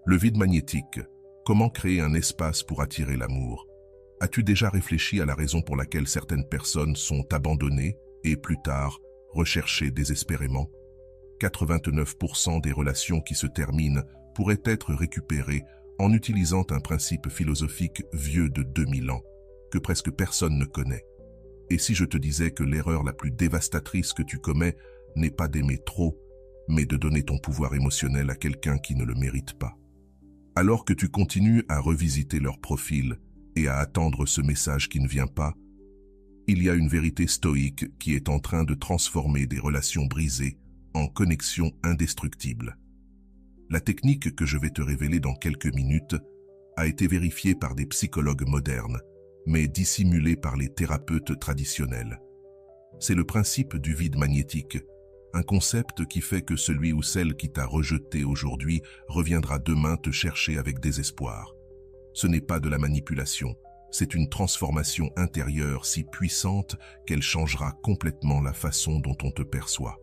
Le vide magnétique. Comment créer un espace pour attirer l'amour? As-tu déjà réfléchi à la raison pour laquelle certaines personnes sont abandonnées et, plus tard, recherchées désespérément? 89% des relations qui se terminent pourraient être récupérées en utilisant un principe philosophique vieux de 2000 ans, que presque personne ne connaît. Et si je te disais que l'erreur la plus dévastatrice que tu commets n'est pas d'aimer trop, mais de donner ton pouvoir émotionnel à quelqu'un qui ne le mérite pas? Alors que tu continues à revisiter leur profil et à attendre ce message qui ne vient pas, il y a une vérité stoïque qui est en train de transformer des relations brisées en connexions indestructibles. La technique que je vais te révéler dans quelques minutes a été vérifiée par des psychologues modernes, mais dissimulée par les thérapeutes traditionnels. C'est le principe du vide magnétique, un concept qui fait que celui ou celle qui t'a rejeté aujourd'hui reviendra demain te chercher avec désespoir. Ce n'est pas de la manipulation, c'est une transformation intérieure si puissante qu'elle changera complètement la façon dont on te perçoit.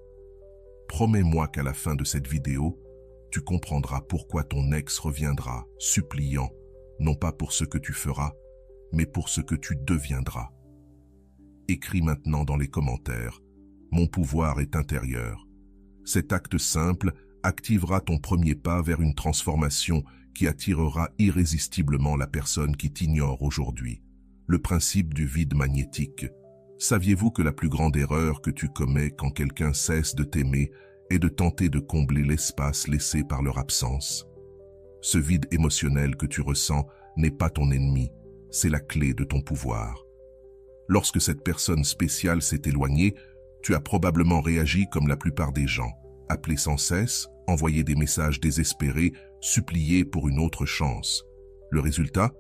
Promets-moi qu'à la fin de cette vidéo, tu comprendras pourquoi ton ex reviendra, suppliant, non pas pour ce que tu feras, mais pour ce que tu deviendras. Écris maintenant dans les commentaires. Mon pouvoir est intérieur. Cet acte simple activera ton premier pas vers une transformation qui attirera irrésistiblement la personne qui t'ignore aujourd'hui. Le principe du vide magnétique. Saviez-vous que la plus grande erreur que tu commets quand quelqu'un cesse de t'aimer est de tenter de combler l'espace laissé par leur absence? Ce vide émotionnel que tu ressens n'est pas ton ennemi, c'est la clé de ton pouvoir. Lorsque cette personne spéciale s'est éloignée, tu as probablement réagi comme la plupart des gens, appelé sans cesse, envoyé des messages désespérés, supplié pour une autre chance. Le résultat?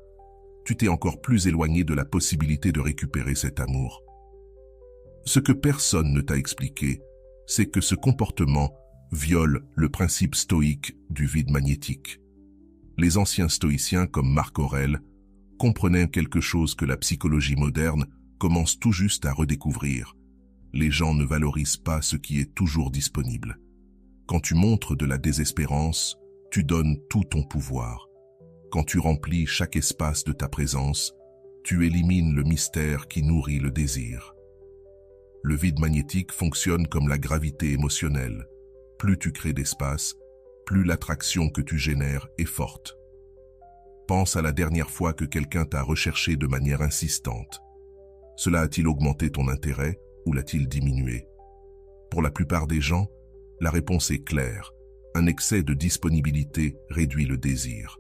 Tu t'es encore plus éloigné de la possibilité de récupérer cet amour. Ce que personne ne t'a expliqué, c'est que ce comportement viole le principe stoïque du vide magnétique. Les anciens stoïciens comme Marc Aurèle comprenaient quelque chose que la psychologie moderne commence tout juste à redécouvrir. Les gens ne valorisent pas ce qui est toujours disponible. Quand tu montres de la désespérance, tu donnes tout ton pouvoir. Quand tu remplis chaque espace de ta présence, tu élimines le mystère qui nourrit le désir. Le vide magnétique fonctionne comme la gravité émotionnelle. Plus tu crées d'espace, plus l'attraction que tu génères est forte. Pense à la dernière fois que quelqu'un t'a recherché de manière insistante. Cela a-t-il augmenté ton intérêt ou l'a-t-il diminué? Pour la plupart des gens, la réponse est claire. Un excès de disponibilité réduit le désir.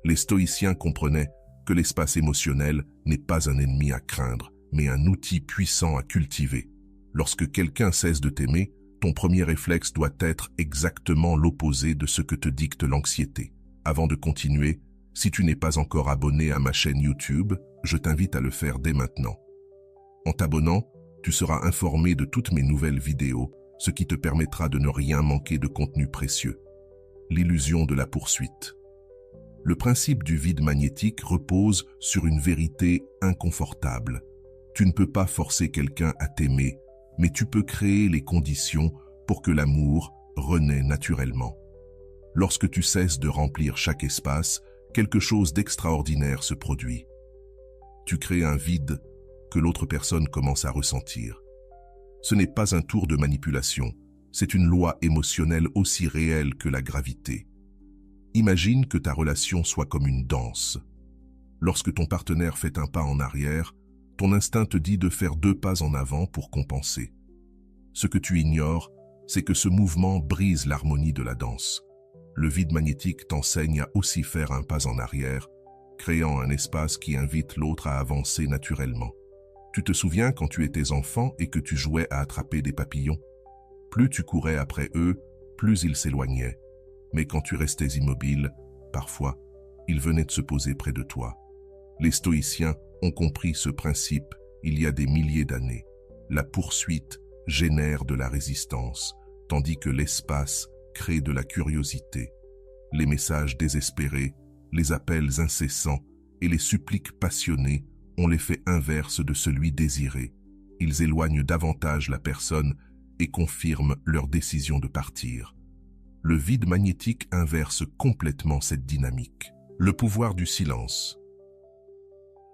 Les stoïciens comprenaient que l'espace émotionnel n'est pas un ennemi à craindre, mais un outil puissant à cultiver. Lorsque quelqu'un cesse de t'aimer, ton premier réflexe doit être exactement l'opposé de ce que te dicte l'anxiété. Avant de continuer, si tu n'es pas encore abonné à ma chaîne YouTube, je t'invite à le faire dès maintenant. En t'abonnant, tu seras informé de toutes mes nouvelles vidéos, ce qui te permettra de ne rien manquer de contenu précieux. L'illusion de la poursuite. Le principe du vide magnétique repose sur une vérité inconfortable. Tu ne peux pas forcer quelqu'un à t'aimer, mais tu peux créer les conditions pour que l'amour renaisse naturellement. Lorsque tu cesses de remplir chaque espace, quelque chose d'extraordinaire se produit. Tu crées un vide que l'autre personne commence à ressentir. Ce n'est pas un tour de manipulation, c'est une loi émotionnelle aussi réelle que la gravité. Imagine que ta relation soit comme une danse. Lorsque ton partenaire fait un pas en arrière, ton instinct te dit de faire 2 pas en avant pour compenser. Ce que tu ignores, c'est que ce mouvement brise l'harmonie de la danse. Le vide magnétique t'enseigne à aussi faire un pas en arrière, créant un espace qui invite l'autre à avancer naturellement. Tu te souviens quand tu étais enfant et que tu jouais à attraper des papillons? Plus tu courais après eux, plus ils s'éloignaient. Mais quand tu restais immobile, parfois, ils venaient de se poser près de toi. Les stoïciens ont compris ce principe il y a des milliers d'années. La poursuite génère de la résistance, tandis que l'espace crée de la curiosité. Les messages désespérés, les appels incessants et les suppliques passionnées ont l'effet inverse de celui désiré. Ils éloignent davantage la personne et confirment leur décision de partir. Le vide magnétique inverse complètement cette dynamique. Le pouvoir du silence.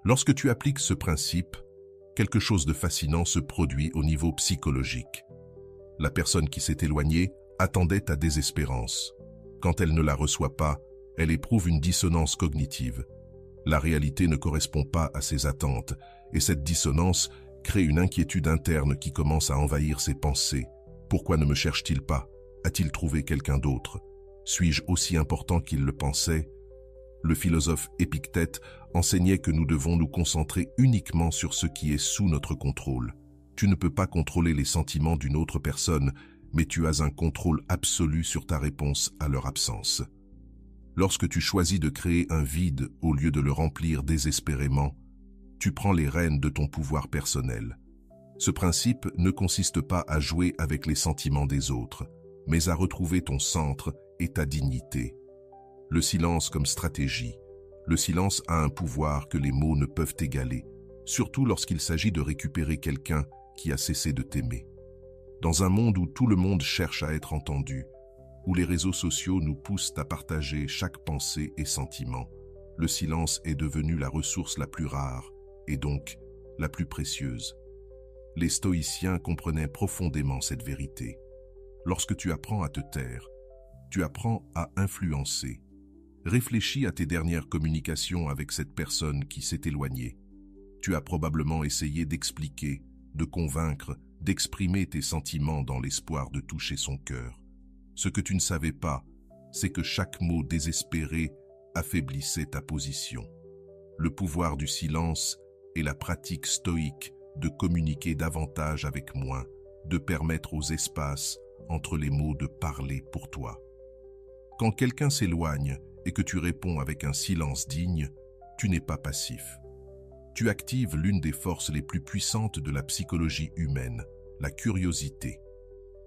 Lorsque tu appliques ce principe, quelque chose de fascinant se produit au niveau psychologique. La personne qui s'est éloignée attendait ta désespérance. Quand elle ne la reçoit pas, elle éprouve une dissonance cognitive. La réalité ne correspond pas à ses attentes, et cette dissonance crée une inquiétude interne qui commence à envahir ses pensées. Pourquoi ne me cherche-t-il pas? A-t-il trouvé quelqu'un d'autre? Suis-je aussi important qu'il le pensait? Le philosophe Épictète enseignait que nous devons nous concentrer uniquement sur ce qui est sous notre contrôle. Tu ne peux pas contrôler les sentiments d'une autre personne, mais tu as un contrôle absolu sur ta réponse à leur absence. Lorsque tu choisis de créer un vide au lieu de le remplir désespérément, tu prends les rênes de ton pouvoir personnel. Ce principe ne consiste pas à jouer avec les sentiments des autres, mais à retrouver ton centre et ta dignité. Le silence comme stratégie. Le silence a un pouvoir que les mots ne peuvent égaler, surtout lorsqu'il s'agit de récupérer quelqu'un qui a cessé de t'aimer. Dans un monde où tout le monde cherche à être entendu, où les réseaux sociaux nous poussent à partager chaque pensée et sentiment, le silence est devenu la ressource la plus rare et donc la plus précieuse. Les stoïciens comprenaient profondément cette vérité. Lorsque tu apprends à te taire, tu apprends à influencer. Réfléchis à tes dernières communications avec cette personne qui s'est éloignée. Tu as probablement essayé d'expliquer, de convaincre, d'exprimer tes sentiments dans l'espoir de toucher son cœur. Ce que tu ne savais pas, c'est que chaque mot désespéré affaiblissait ta position. Le pouvoir du silence est la pratique stoïque de communiquer davantage avec moins, de permettre aux espaces entre les mots de parler pour toi. Quand quelqu'un s'éloigne et que tu réponds avec un silence digne, tu n'es pas passif. Tu actives l'une des forces les plus puissantes de la psychologie humaine, la curiosité.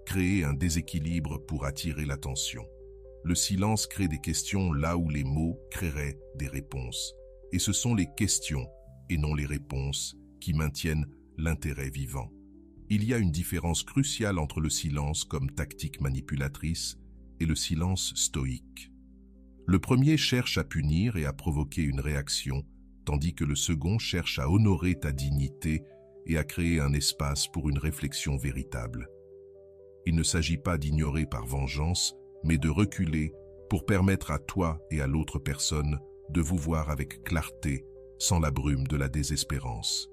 Créer un déséquilibre pour attirer l'attention. Le silence crée des questions là où les mots créeraient des réponses. Et ce sont les questions, et non les réponses, qui maintiennent l'intérêt vivant. Il y a une différence cruciale entre le silence comme tactique manipulatrice et le silence stoïque. Le premier cherche à punir et à provoquer une réaction, tandis que le second cherche à honorer ta dignité et à créer un espace pour une réflexion véritable. Il ne s'agit pas d'ignorer par vengeance, mais de reculer pour permettre à toi et à l'autre personne de vous voir avec clarté, sans la brume de la désespérance.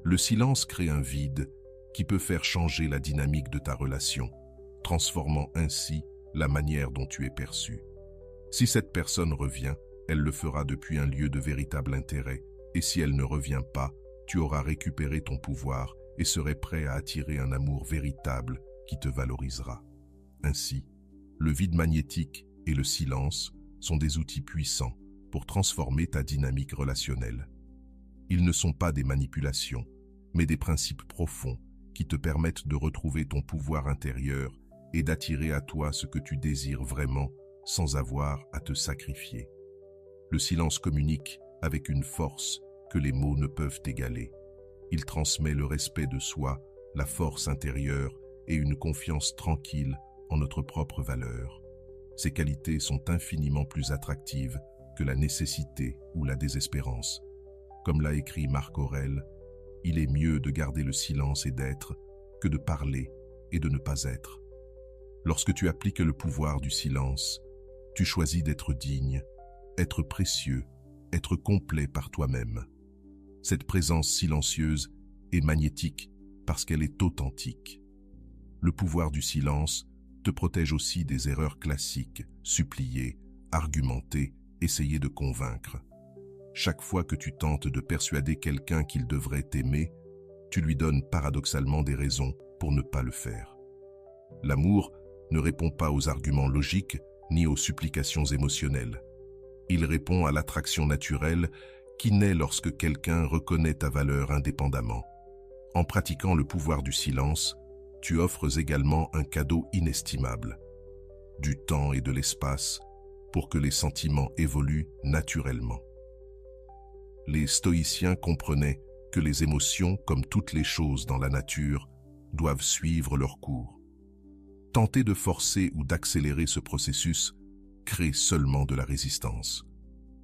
Le silence crée un vide qui peut faire changer la dynamique de ta relation, transformant ainsi la manière dont tu es perçu. Si cette personne revient, elle le fera depuis un lieu de véritable intérêt, et si elle ne revient pas, tu auras récupéré ton pouvoir et serais prêt à attirer un amour véritable qui te valorisera. Ainsi, le vide magnétique et le silence sont des outils puissants pour transformer ta dynamique relationnelle. Ils ne sont pas des manipulations, mais des principes profonds qui te permettent de retrouver ton pouvoir intérieur et d'attirer à toi ce que tu désires vraiment sans avoir à te sacrifier. Le silence communique avec une force que les mots ne peuvent égaler. Il transmet le respect de soi, la force intérieure et une confiance tranquille en notre propre valeur. Ces qualités sont infiniment plus attractives que la nécessité ou la désespérance. Comme l'a écrit Marc Aurèle, il est mieux de garder le silence et d'être que de parler et de ne pas être. Lorsque tu appliques le pouvoir du silence, tu choisis d'être digne, être précieux, être complet par toi-même. Cette présence silencieuse est magnétique parce qu'elle est authentique. Le pouvoir du silence te protège aussi des erreurs classiques, supplier, argumenter, essayer de convaincre. Chaque fois que tu tentes de persuader quelqu'un qu'il devrait t'aimer, tu lui donnes paradoxalement des raisons pour ne pas le faire. L'amour ne répond pas aux arguments logiques ni aux supplications émotionnelles. Il répond à l'attraction naturelle qui naît lorsque quelqu'un reconnaît ta valeur indépendamment. En pratiquant le pouvoir du silence, tu offres également un cadeau inestimable, du temps et de l'espace pour que les sentiments évoluent naturellement. Les stoïciens comprenaient que les émotions, comme toutes les choses dans la nature, doivent suivre leur cours. Tenter de forcer ou d'accélérer ce processus crée seulement de la résistance.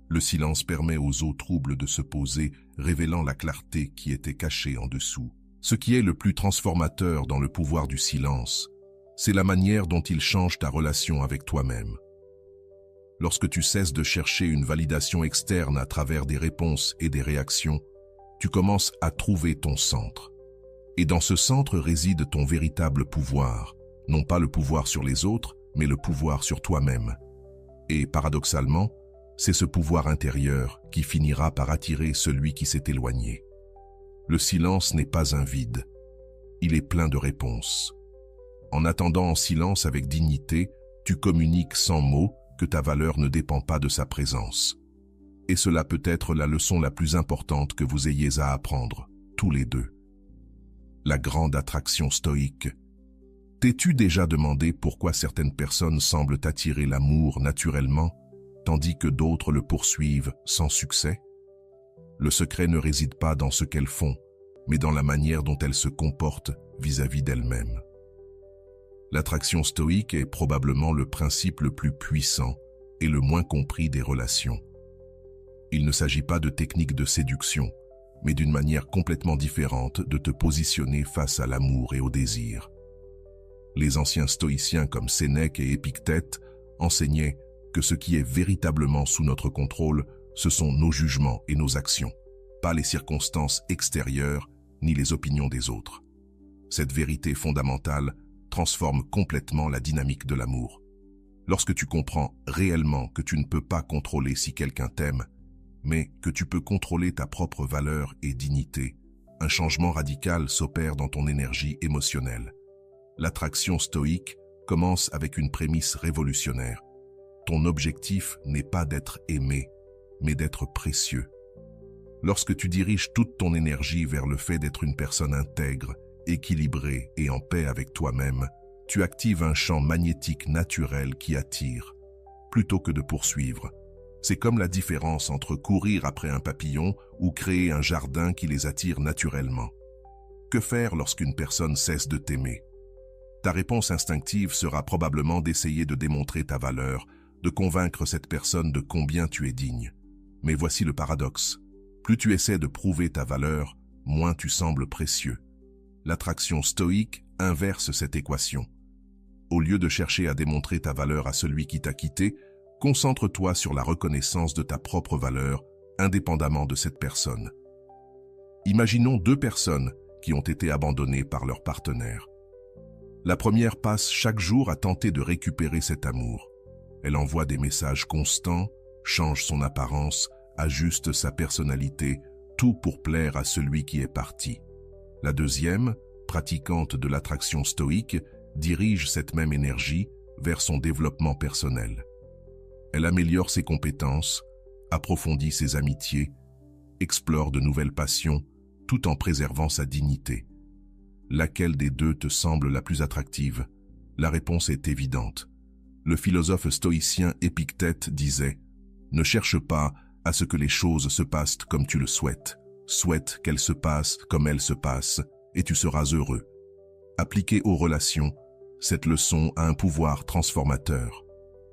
Le silence permet aux eaux troubles de se poser, révélant la clarté qui était cachée en dessous. Ce qui est le plus transformateur dans le pouvoir du silence, c'est la manière dont il change ta relation avec toi-même. Lorsque tu cesses de chercher une validation externe à travers des réponses et des réactions, tu commences à trouver ton centre. Et dans ce centre réside ton véritable pouvoir, non pas le pouvoir sur les autres, mais le pouvoir sur toi-même. Et paradoxalement, c'est ce pouvoir intérieur qui finira par attirer celui qui s'est éloigné. Le silence n'est pas un vide, il est plein de réponses. En attendant en silence avec dignité, tu communiques sans mots que ta valeur ne dépend pas de sa présence. Et cela peut être la leçon la plus importante que vous ayez à apprendre, tous les deux. La grande attraction stoïque. T'es-tu déjà demandé pourquoi certaines personnes semblent attirer l'amour naturellement, tandis que d'autres le poursuivent sans succès? Le secret ne réside pas dans ce qu'elles font, mais dans la manière dont elles se comportent vis-à-vis d'elles-mêmes. L'attraction stoïque est probablement le principe le plus puissant et le moins compris des relations. Il ne s'agit pas de techniques de séduction, mais d'une manière complètement différente de te positionner face à l'amour et au désir. Les anciens stoïciens comme Sénèque et Épictète enseignaient que ce qui est véritablement sous notre contrôle, ce sont nos jugements et nos actions, pas les circonstances extérieures ni les opinions des autres. Cette vérité fondamentale transforme complètement la dynamique de l'amour. Lorsque tu comprends réellement que tu ne peux pas contrôler si quelqu'un t'aime, mais que tu peux contrôler ta propre valeur et dignité, un changement radical s'opère dans ton énergie émotionnelle. L'attraction stoïque commence avec une prémisse révolutionnaire. Ton objectif n'est pas d'être aimé, mais d'être précieux. Lorsque tu diriges toute ton énergie vers le fait d'être une personne intègre, équilibrée et en paix avec toi-même, tu actives un champ magnétique naturel qui attire, plutôt que de poursuivre. C'est comme la différence entre courir après un papillon ou créer un jardin qui les attire naturellement. Que faire lorsqu'une personne cesse de t'aimer? Ta réponse instinctive sera probablement d'essayer de démontrer ta valeur, de convaincre cette personne de combien tu es digne. Mais voici le paradoxe. Plus tu essaies de prouver ta valeur, moins tu sembles précieux. L'attraction stoïque inverse cette équation. Au lieu de chercher à démontrer ta valeur à celui qui t'a quitté, concentre-toi sur la reconnaissance de ta propre valeur, indépendamment de cette personne. Imaginons deux personnes qui ont été abandonnées par leur partenaire. La première passe chaque jour à tenter de récupérer cet amour. Elle envoie des messages constants, change son apparence, ajuste sa personnalité, tout pour plaire à celui qui est parti. La deuxième, pratiquante de l'attraction stoïque, dirige cette même énergie vers son développement personnel. Elle améliore ses compétences, approfondit ses amitiés, explore de nouvelles passions, tout en préservant sa dignité. Laquelle des deux te semble la plus attractive? La réponse est évidente. Le philosophe stoïcien Épictète disait « Ne cherche pas à ce que les choses se passent comme tu le souhaites. Souhaite qu'elles se passent comme elles se passent, et tu seras heureux. » Appliquée aux relations, cette leçon a un pouvoir transformateur.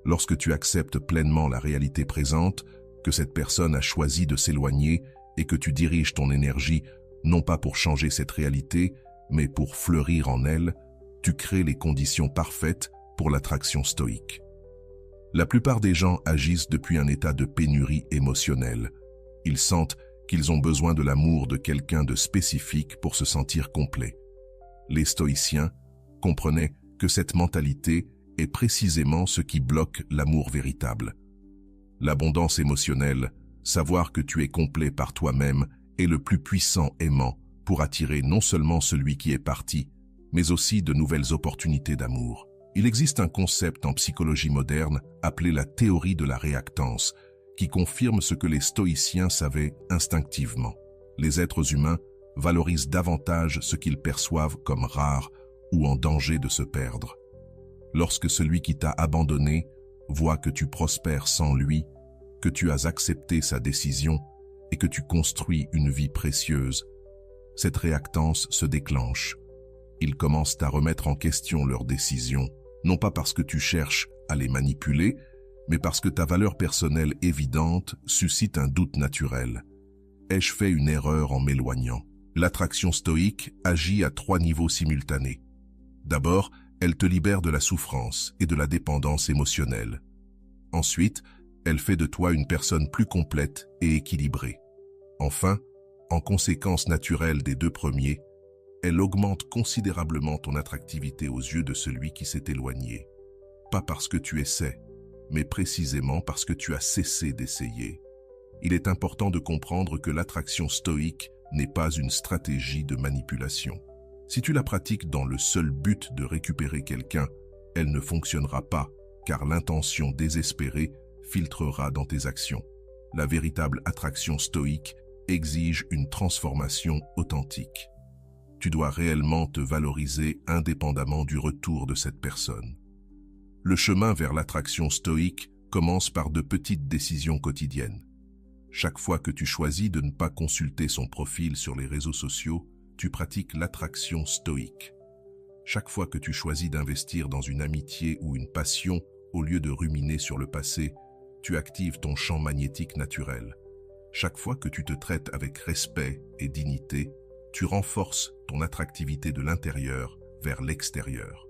Lorsque tu acceptes pleinement la réalité présente, que cette personne a choisi de s'éloigner et que tu diriges ton énergie non pas pour changer cette réalité, mais pour fleurir en elle, tu crées les conditions parfaites pour l'attraction stoïque. La plupart des gens agissent depuis un état de pénurie émotionnelle. Ils sentent qu'ils ont besoin de l'amour de quelqu'un de spécifique pour se sentir complet. Les stoïciens comprenaient que cette mentalité est précisément ce qui bloque l'amour véritable. L'abondance émotionnelle, savoir que tu es complet par toi-même, est le plus puissant aimant pour attirer non seulement celui qui est parti, mais aussi de nouvelles opportunités d'amour. Il existe un concept en psychologie moderne appelé la théorie de la réactance, qui confirme ce que les stoïciens savaient instinctivement. Les êtres humains valorisent davantage ce qu'ils perçoivent comme rare ou en danger de se perdre. Lorsque celui qui t'a abandonné voit que tu prospères sans lui, que tu as accepté sa décision et que tu construis une vie précieuse, cette réactance se déclenche. Ils commencent à remettre en question leurs décisions, non pas parce que tu cherches à les manipuler, mais parce que ta valeur personnelle évidente suscite un doute naturel. Ai-je fait une erreur en m'éloignant? L'attraction stoïque agit à 3 niveaux simultanés. D'abord, elle te libère de la souffrance et de la dépendance émotionnelle. Ensuite, elle fait de toi une personne plus complète et équilibrée. Enfin, en conséquence naturelle des 2 premiers, elle augmente considérablement ton attractivité aux yeux de celui qui s'est éloigné. Pas parce que tu essaies, mais précisément parce que tu as cessé d'essayer. Il est important de comprendre que l'attraction stoïque n'est pas une stratégie de manipulation. Si tu la pratiques dans le seul but de récupérer quelqu'un, elle ne fonctionnera pas, car l'intention désespérée filtrera dans tes actions. La véritable attraction stoïque exige une transformation authentique. Tu dois réellement te valoriser indépendamment du retour de cette personne. Le chemin vers l'attraction stoïque commence par de petites décisions quotidiennes. Chaque fois que tu choisis de ne pas consulter son profil sur les réseaux sociaux, tu pratiques l'attraction stoïque. Chaque fois que tu choisis d'investir dans une amitié ou une passion, au lieu de ruminer sur le passé, tu actives ton champ magnétique naturel. Chaque fois que tu te traites avec respect et dignité, tu renforces ton attractivité de l'intérieur vers l'extérieur.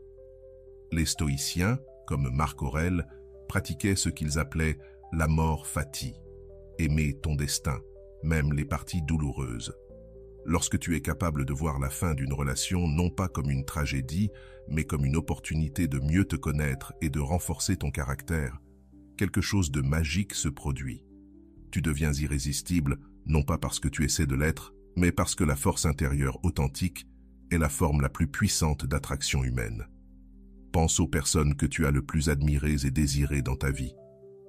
Les stoïciens, comme Marc Aurèle, pratiquaient ce qu'ils appelaient l'amor fati, aimer ton destin, même les parties douloureuses. Lorsque tu es capable de voir la fin d'une relation non pas comme une tragédie, mais comme une opportunité de mieux te connaître et de renforcer ton caractère, quelque chose de magique se produit. Tu deviens irrésistible, non pas parce que tu essaies de l'être, mais parce que la force intérieure authentique est la forme la plus puissante d'attraction humaine. Pense aux personnes que tu as le plus admirées et désirées dans ta vie.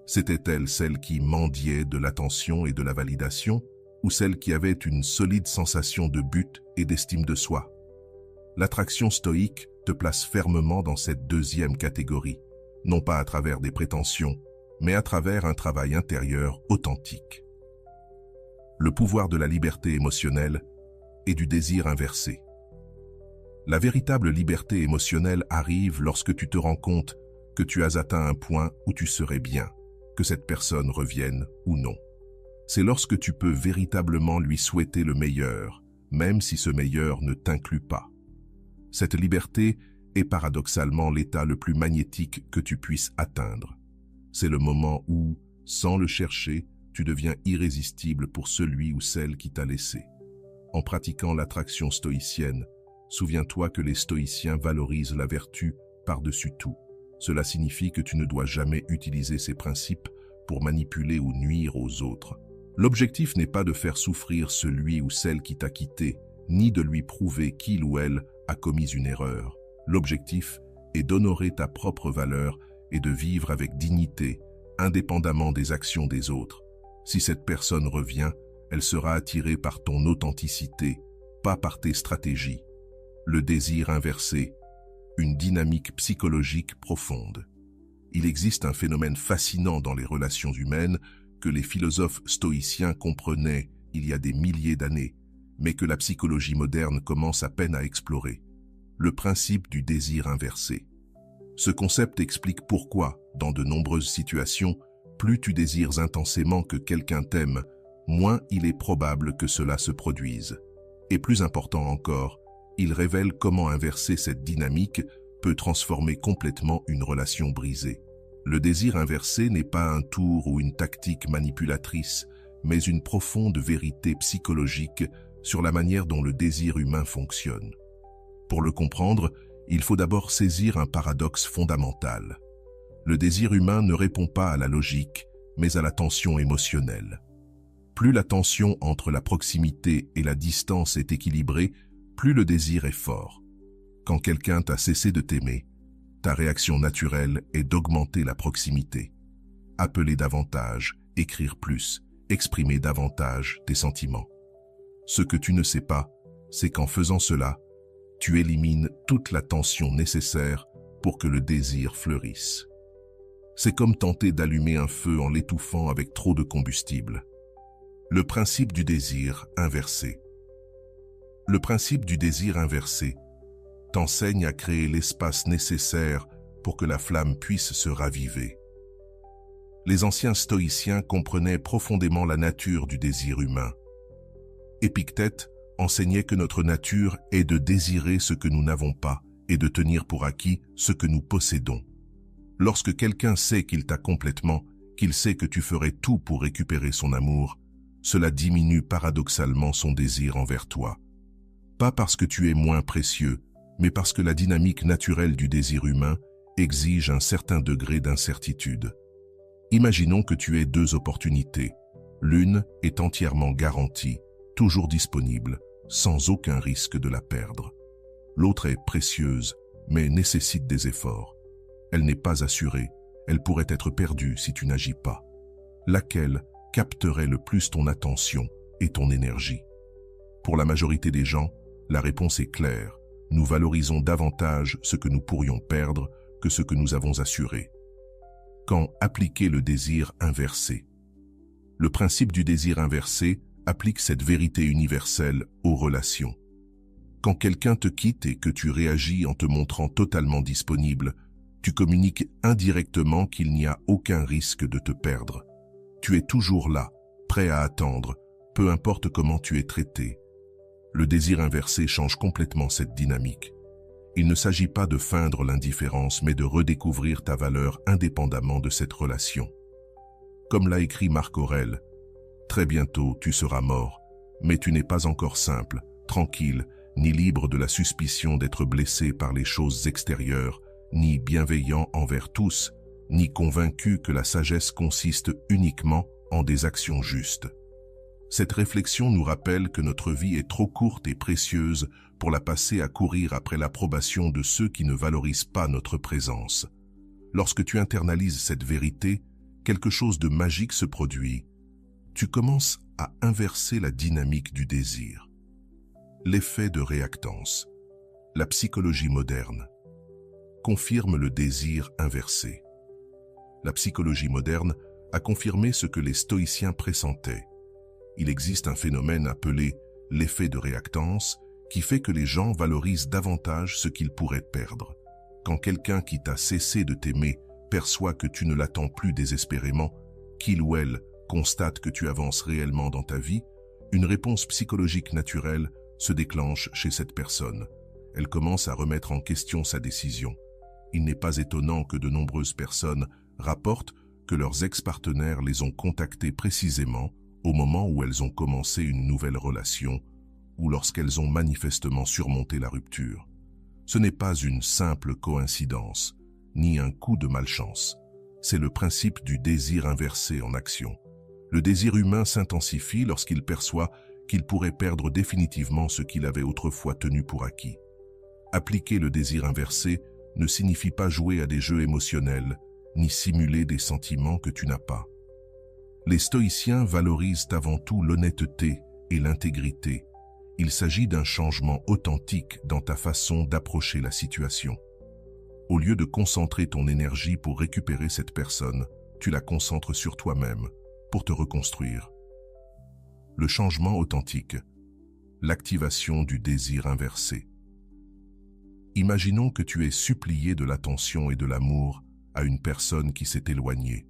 C'étaient-elles celles qui mendiaient de l'attention et de la validation, ou celles qui avaient une solide sensation de but et d'estime de soi? L'attraction stoïque te place fermement dans cette deuxième catégorie, non pas à travers des prétentions, mais à travers un travail intérieur authentique. Le pouvoir de la liberté émotionnelle et du désir inversé. La véritable liberté émotionnelle arrive lorsque tu te rends compte que tu as atteint un point où tu serais bien, que cette personne revienne ou non. C'est lorsque tu peux véritablement lui souhaiter le meilleur, même si ce meilleur ne t'inclut pas. Cette liberté est paradoxalement l'état le plus magnétique que tu puisses atteindre. C'est le moment où, sans le chercher, tu deviens irrésistible pour celui ou celle qui t'a laissé. En pratiquant l'attraction stoïcienne, souviens-toi que les stoïciens valorisent la vertu par-dessus tout. Cela signifie que tu ne dois jamais utiliser ces principes pour manipuler ou nuire aux autres. L'objectif n'est pas de faire souffrir celui ou celle qui t'a quitté, ni de lui prouver qu'il ou elle a commis une erreur. L'objectif est d'honorer ta propre valeur et de vivre avec dignité, indépendamment des actions des autres. Si cette personne revient, elle sera attirée par ton authenticité, pas par tes stratégies. Le désir inversé, une dynamique psychologique profonde. Il existe un phénomène fascinant dans les relations humaines que les philosophes stoïciens comprenaient il y a des milliers d'années, mais que la psychologie moderne commence à peine à explorer. Le principe du désir inversé. Ce concept explique pourquoi, dans de nombreuses situations, plus tu désires intensément que quelqu'un t'aime, moins il est probable que cela se produise. Et plus important encore, il révèle comment inverser cette dynamique peut transformer complètement une relation brisée. Le désir inversé n'est pas un tour ou une tactique manipulatrice, mais une profonde vérité psychologique sur la manière dont le désir humain fonctionne. Pour le comprendre, il faut d'abord saisir un paradoxe fondamental. Le désir humain ne répond pas à la logique, mais à la tension émotionnelle. Plus la tension entre la proximité et la distance est équilibrée, plus le désir est fort. Quand quelqu'un t'a cessé de t'aimer, ta réaction naturelle est d'augmenter la proximité. Appeler davantage, écrire plus, exprimer davantage tes sentiments. Ce que tu ne sais pas, c'est qu'en faisant cela, tu élimines toute la tension nécessaire pour que le désir fleurisse. C'est comme tenter d'allumer un feu en l'étouffant avec trop de combustible. Le principe du désir inversé. Le principe du désir inversé t'enseigne à créer l'espace nécessaire pour que la flamme puisse se raviver. Les anciens stoïciens comprenaient profondément la nature du désir humain. Épictète enseignait que notre nature est de désirer ce que nous n'avons pas et de tenir pour acquis ce que nous possédons. Lorsque quelqu'un sait qu'il t'a complètement, qu'il sait que tu ferais tout pour récupérer son amour, cela diminue paradoxalement son désir envers toi. Pas parce que tu es moins précieux, mais parce que la dynamique naturelle du désir humain exige un certain degré d'incertitude. Imaginons que tu aies deux opportunités. L'une est entièrement garantie, toujours disponible, sans aucun risque de la perdre. L'autre est précieuse, mais nécessite des efforts. Elle n'est pas assurée, elle pourrait être perdue si tu n'agis pas. Laquelle capterait le plus ton attention et ton énergie? Pour la majorité des gens, la réponse est claire. Nous valorisons davantage ce que nous pourrions perdre que ce que nous avons assuré. Quand appliquer le désir inversé? Le principe du désir inversé applique cette vérité universelle aux relations. Quand quelqu'un te quitte et que tu réagis en te montrant totalement disponible, tu communiques indirectement qu'il n'y a aucun risque de te perdre. Tu es toujours là, prêt à attendre, peu importe comment tu es traité. Le désir inversé change complètement cette dynamique. Il ne s'agit pas de feindre l'indifférence, mais de redécouvrir ta valeur indépendamment de cette relation. Comme l'a écrit Marc Aurèle, « Très bientôt tu seras mort, mais tu n'es pas encore simple, tranquille, ni libre de la suspicion d'être blessé par les choses extérieures, ni bienveillant envers tous, ni convaincu que la sagesse consiste uniquement en des actions justes. » Cette réflexion nous rappelle que notre vie est trop courte et précieuse pour la passer à courir après l'approbation de ceux qui ne valorisent pas notre présence. Lorsque tu internalises cette vérité, quelque chose de magique se produit. Tu commences à inverser la dynamique du désir. L'effet de réactance. La psychologie moderne confirme le désir inversé. La psychologie moderne a confirmé ce que les stoïciens pressentaient. Il existe un phénomène appelé l'effet de réactance qui fait que les gens valorisent davantage ce qu'ils pourraient perdre. Quand quelqu'un qui t'a cessé de t'aimer perçoit que tu ne l'attends plus désespérément, qu'il ou elle constate que tu avances réellement dans ta vie, une réponse psychologique naturelle se déclenche chez cette personne. Elle commence à remettre en question sa décision. Il n'est pas étonnant que de nombreuses personnes rapportent que leurs ex-partenaires les ont contactés précisément au moment où elles ont commencé une nouvelle relation ou lorsqu'elles ont manifestement surmonté la rupture. Ce n'est pas une simple coïncidence, ni un coup de malchance. C'est le principe du désir inversé en action. Le désir humain s'intensifie lorsqu'il perçoit qu'il pourrait perdre définitivement ce qu'il avait autrefois tenu pour acquis. Appliquer le désir inversé ne signifie pas jouer à des jeux émotionnels, ni simuler des sentiments que tu n'as pas. Les stoïciens valorisent avant tout l'honnêteté et l'intégrité. Il s'agit d'un changement authentique dans ta façon d'approcher la situation. Au lieu de concentrer ton énergie pour récupérer cette personne, tu la concentres sur toi-même, pour te reconstruire. Le changement authentique. L'activation du désir inversé. Imaginons que tu aies supplié de l'attention et de l'amour à une personne qui s'est éloignée.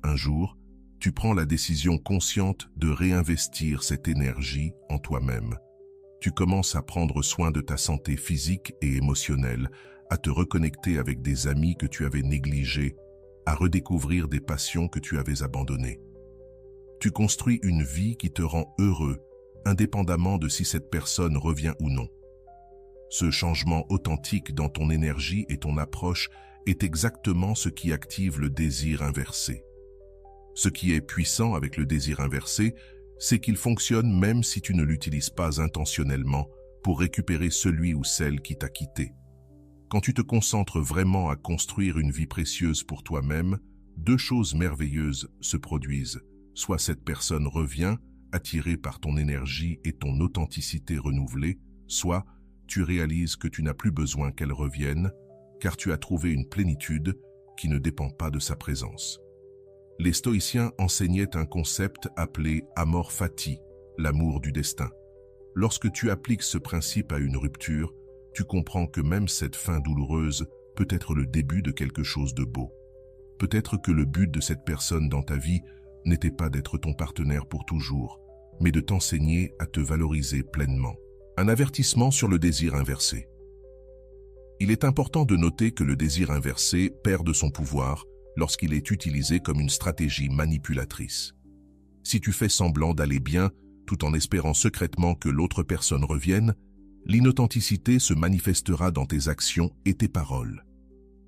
Un jour, tu prends la décision consciente de réinvestir cette énergie en toi-même. Tu commences à prendre soin de ta santé physique et émotionnelle, à te reconnecter avec des amis que tu avais négligés, à redécouvrir des passions que tu avais abandonnées. Tu construis une vie qui te rend heureux, indépendamment de si cette personne revient ou non. Ce changement authentique dans ton énergie et ton approche est exactement ce qui active le désir inversé. Ce qui est puissant avec le désir inversé, c'est qu'il fonctionne même si tu ne l'utilises pas intentionnellement pour récupérer celui ou celle qui t'a quitté. Quand tu te concentres vraiment à construire une vie précieuse pour toi-même, deux choses merveilleuses se produisent. Soit cette personne revient, attirée par ton énergie et ton authenticité renouvelée, soit tu réalises que tu n'as plus besoin qu'elle revienne, car tu as trouvé une plénitude qui ne dépend pas de sa présence. Les stoïciens enseignaient un concept appelé amor fati, l'amour du destin. Lorsque tu appliques ce principe à une rupture, tu comprends que même cette fin douloureuse peut être le début de quelque chose de beau. Peut-être que le but de cette personne dans ta vie n'était pas d'être ton partenaire pour toujours, mais de t'enseigner à te valoriser pleinement. Un avertissement sur le désir inversé. Il est important de noter que le désir inversé perd de son pouvoir lorsqu'il est utilisé comme une stratégie manipulatrice. Si tu fais semblant d'aller bien, tout en espérant secrètement que l'autre personne revienne, l'inauthenticité se manifestera dans tes actions et tes paroles.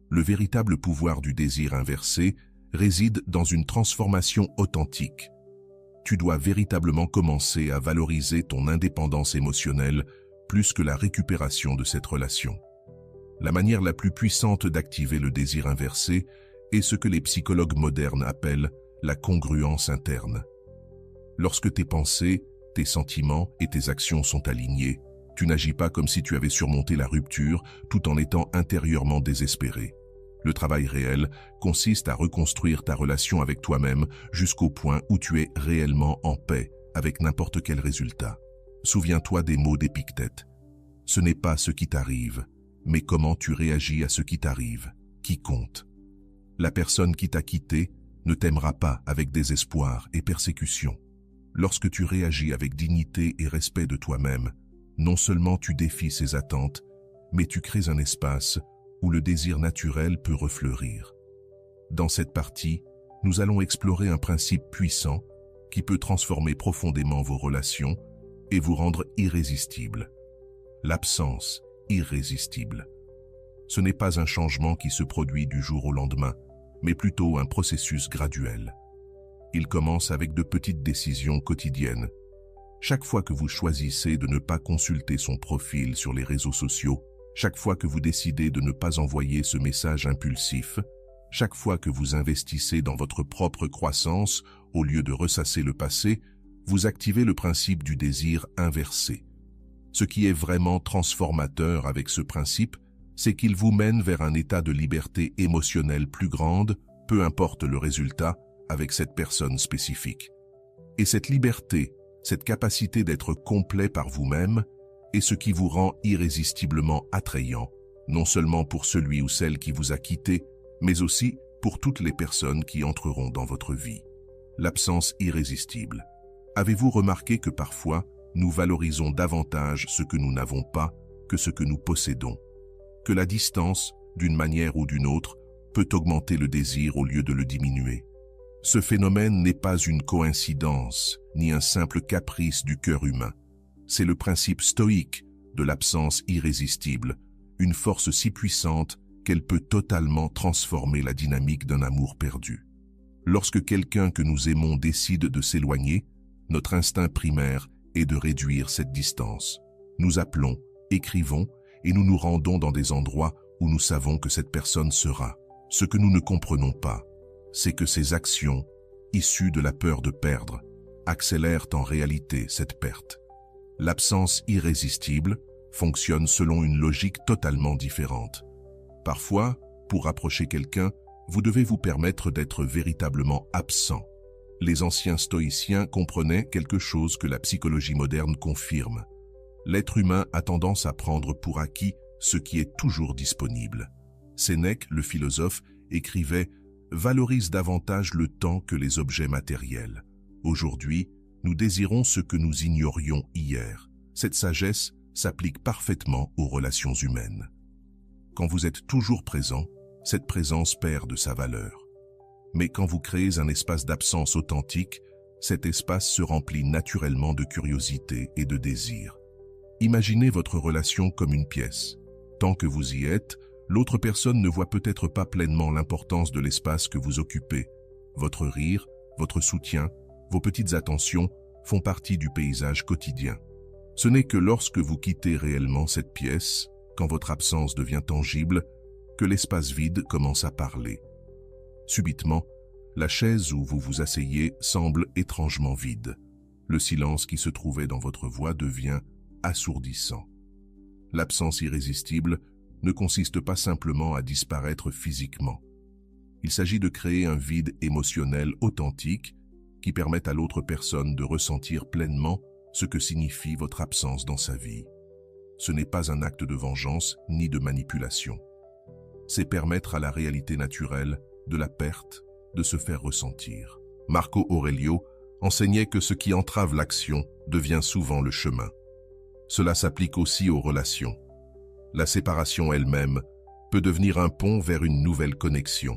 Le véritable pouvoir du désir inversé réside dans une transformation authentique. Tu dois véritablement commencer à valoriser ton indépendance émotionnelle plus que la récupération de cette relation. La manière la plus puissante d'activer le désir inversé est ce que les psychologues modernes appellent la congruence interne. Lorsque tes pensées, tes sentiments et tes actions sont alignés, tu n'agis pas comme si tu avais surmonté la rupture tout en étant intérieurement désespéré. Le travail réel consiste à reconstruire ta relation avec toi-même jusqu'au point où tu es réellement en paix avec n'importe quel résultat. Souviens-toi des mots d'Épictète. Ce n'est pas ce qui t'arrive, mais comment tu réagis à ce qui t'arrive, qui compte. La personne qui t'a quitté ne t'aimera pas avec désespoir et persécution. Lorsque tu réagis avec dignité et respect de toi-même, non seulement tu défies ses attentes, mais tu crées un espace où le désir naturel peut refleurir. Dans cette partie, nous allons explorer un principe puissant qui peut transformer profondément vos relations et vous rendre irrésistibles. L'absence irrésistible. Ce n'est pas un changement qui se produit du jour au lendemain, mais plutôt un processus graduel. Il commence avec de petites décisions quotidiennes. Chaque fois que vous choisissez de ne pas consulter son profil sur les réseaux sociaux, chaque fois que vous décidez de ne pas envoyer ce message impulsif, chaque fois que vous investissez dans votre propre croissance au lieu de ressasser le passé, vous activez le principe du désir inversé. Ce qui est vraiment transformateur avec ce principe, c'est qu'il vous mène vers un état de liberté émotionnelle plus grande, peu importe le résultat, avec cette personne spécifique. Et cette liberté, cette capacité d'être complet par vous-même, est ce qui vous rend irrésistiblement attrayant, non seulement pour celui ou celle qui vous a quitté, mais aussi pour toutes les personnes qui entreront dans votre vie. L'absence irrésistible. Avez-vous remarqué que parfois, nous valorisons davantage ce que nous n'avons pas que ce que nous possédons? Que la distance, d'une manière ou d'une autre, peut augmenter le désir au lieu de le diminuer. Ce phénomène n'est pas une coïncidence, ni un simple caprice du cœur humain. C'est le principe stoïque de l'absence irrésistible, une force si puissante qu'elle peut totalement transformer la dynamique d'un amour perdu. Lorsque quelqu'un que nous aimons décide de s'éloigner, notre instinct primaire est de réduire cette distance. Nous appelons, écrivons et nous nous rendons dans des endroits où nous savons que cette personne sera. Ce que nous ne comprenons pas, c'est que ces actions, issues de la peur de perdre, accélèrent en réalité cette perte. L'absence irrésistible fonctionne selon une logique totalement différente. Parfois, pour rapprocher quelqu'un, vous devez vous permettre d'être véritablement absent. Les anciens stoïciens comprenaient quelque chose que la psychologie moderne confirme. L'être humain a tendance à prendre pour acquis ce qui est toujours disponible. Sénèque, le philosophe, écrivait « Valorise davantage le temps que les objets matériels. Aujourd'hui, nous désirons ce que nous ignorions hier. » Cette sagesse s'applique parfaitement aux relations humaines. Quand vous êtes toujours présent, cette présence perd de sa valeur. Mais quand vous créez un espace d'absence authentique, cet espace se remplit naturellement de curiosité et de désir. Imaginez votre relation comme une pièce. Tant que vous y êtes, l'autre personne ne voit peut-être pas pleinement l'importance de l'espace que vous occupez. Votre rire, votre soutien, vos petites attentions font partie du paysage quotidien. Ce n'est que lorsque vous quittez réellement cette pièce, quand votre absence devient tangible, que l'espace vide commence à parler. Subitement, la chaise où vous vous asseyez semble étrangement vide. Le silence qui se trouvait dans votre voix devient assourdissant. L'absence irrésistible ne consiste pas simplement à disparaître physiquement. Il s'agit de créer un vide émotionnel authentique qui permette à l'autre personne de ressentir pleinement ce que signifie votre absence dans sa vie. Ce n'est pas un acte de vengeance ni de manipulation. c'est permettre à la réalité naturelle de la perte de se faire ressentir. Marco Aurelio enseignait que ce qui entrave l'action devient souvent le chemin. Cela s'applique aussi aux relations. La séparation elle-même peut devenir un pont vers une nouvelle connexion.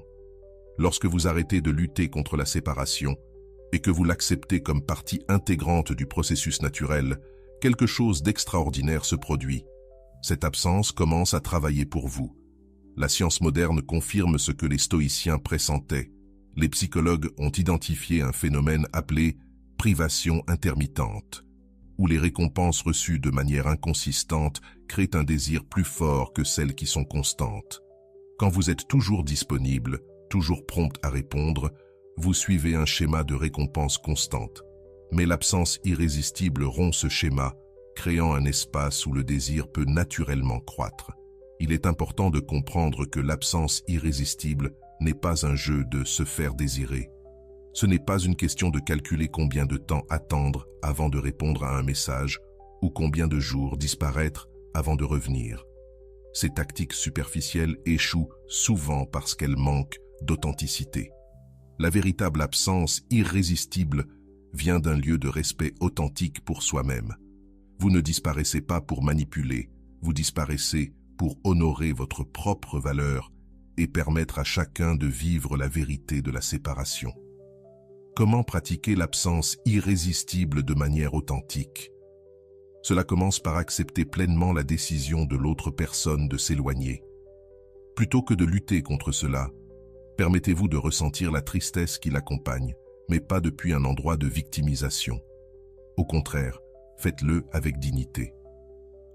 Lorsque vous arrêtez de lutter contre la séparation et que vous l'acceptez comme partie intégrante du processus naturel, quelque chose d'extraordinaire se produit. Cette absence commence à travailler pour vous. La science moderne confirme ce que les stoïciens pressentaient. Les psychologues ont identifié un phénomène appelé privation intermittente, où les récompenses reçues de manière inconsistante créent un désir plus fort que celles qui sont constantes. Quand vous êtes toujours disponible, toujours prompte à répondre, vous suivez un schéma de récompense constante. Mais l'absence irrésistible rompt ce schéma, créant un espace où le désir peut naturellement croître. Il est important de comprendre que l'absence irrésistible n'est pas un jeu de se faire désirer. Ce n'est pas une question de calculer combien de temps attendre avant de répondre à un message ou combien de jours disparaître avant de revenir. Ces tactiques superficielles échouent souvent parce qu'elles manquent d'authenticité. La véritable absence irrésistible vient d'un lieu de respect authentique pour soi-même. Vous ne disparaissez pas pour manipuler, vous disparaissez pour honorer votre propre valeur et permettre à chacun de vivre la vérité de la séparation. Comment pratiquer l'absence irrésistible de manière authentique? Cela commence par accepter pleinement la décision de l'autre personne de s'éloigner. Plutôt que de lutter contre cela, permettez-vous de ressentir la tristesse qui l'accompagne, mais pas depuis un endroit de victimisation. Au contraire, faites-le avec dignité.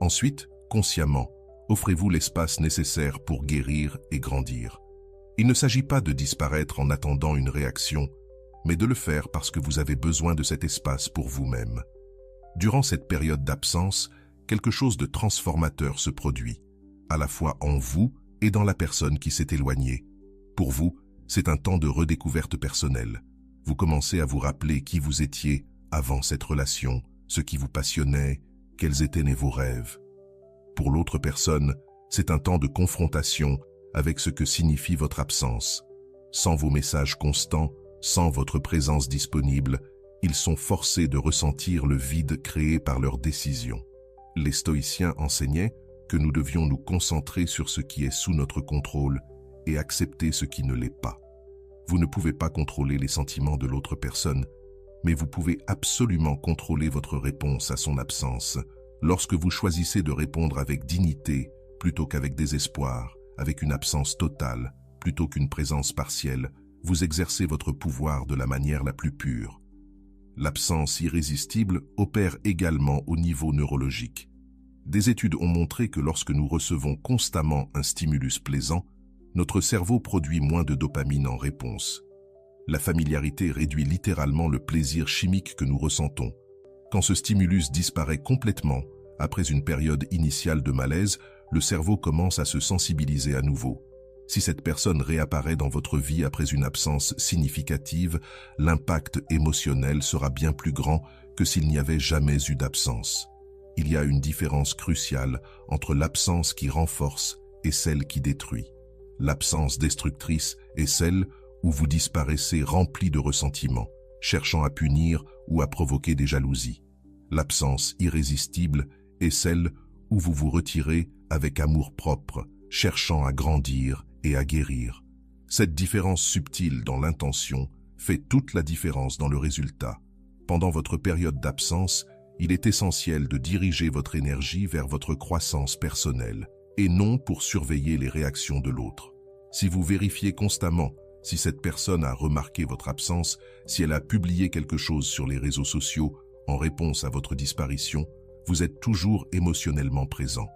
Ensuite, consciemment, offrez-vous l'espace nécessaire pour guérir et grandir. Il ne s'agit pas de disparaître en attendant une réaction, mais de le faire parce que vous avez besoin de cet espace pour vous-même. Durant cette période d'absence, quelque chose de transformateur se produit, à la fois en vous et dans la personne qui s'est éloignée. Pour vous, c'est un temps de redécouverte personnelle. Vous commencez à vous rappeler qui vous étiez avant cette relation, ce qui vous passionnait, quels étaient vos rêves. Pour l'autre personne, c'est un temps de confrontation avec ce que signifie votre absence. Sans vos messages constants, sans votre présence disponible, ils sont forcés de ressentir le vide créé par leurs décisions. Les stoïciens enseignaient que nous devions nous concentrer sur ce qui est sous notre contrôle et accepter ce qui ne l'est pas. Vous ne pouvez pas contrôler les sentiments de l'autre personne, mais vous pouvez absolument contrôler votre réponse à son absence. Lorsque vous choisissez de répondre avec dignité plutôt qu'avec désespoir, avec une absence totale plutôt qu'une présence partielle, vous exercez votre pouvoir de la manière la plus pure. L'absence irrésistible opère également au niveau neurologique. Des études ont montré que lorsque nous recevons constamment un stimulus plaisant, notre cerveau produit moins de dopamine en réponse. La familiarité réduit littéralement le plaisir chimique que nous ressentons. Quand ce stimulus disparaît complètement, après une période initiale de malaise, le cerveau commence à se sensibiliser à nouveau. Si cette personne réapparaît dans votre vie après une absence significative, l'impact émotionnel sera bien plus grand que s'il n'y avait jamais eu d'absence. Il y a une différence cruciale entre l'absence qui renforce et celle qui détruit. L'absence destructrice est celle où vous disparaissez rempli de ressentiment, cherchant à punir ou à provoquer des jalousies. L'absence irrésistible est celle où vous vous retirez avec amour-propre, cherchant à grandir et à guérir. Cette différence subtile dans l'intention fait toute la différence dans le résultat. Pendant votre période d'absence, il est essentiel de diriger votre énergie vers votre croissance personnelle et non pour surveiller les réactions de l'autre. Si vous vérifiez constamment si cette personne a remarqué votre absence, si elle a publié quelque chose sur les réseaux sociaux en réponse à votre disparition, vous êtes toujours émotionnellement présent.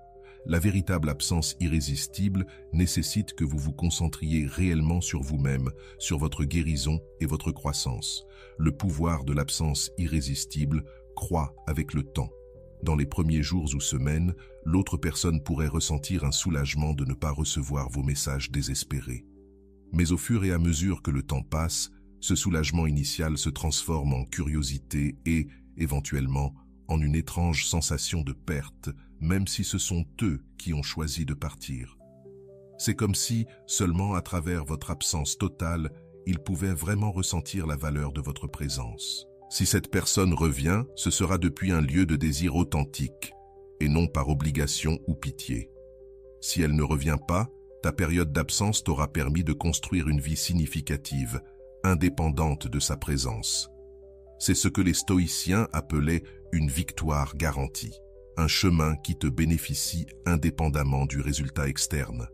La véritable absence irrésistible nécessite que vous vous concentriez réellement sur vous-même, sur votre guérison et votre croissance. Le pouvoir de l'absence irrésistible croît avec le temps. Dans les premiers jours ou semaines, l'autre personne pourrait ressentir un soulagement de ne pas recevoir vos messages désespérés. Mais au fur et à mesure que le temps passe, ce soulagement initial se transforme en curiosité et, éventuellement, en une étrange sensation de perte, même si ce sont eux qui ont choisi de partir. C'est comme si, seulement à travers votre absence totale, ils pouvaient vraiment ressentir la valeur de votre présence. Si cette personne revient, ce sera depuis un lieu de désir authentique, et non par obligation ou pitié. Si elle ne revient pas, ta période d'absence t'aura permis de construire une vie significative, indépendante de sa présence. C'est ce que les stoïciens appelaient une victoire garantie, un chemin qui te bénéficie indépendamment du résultat externe.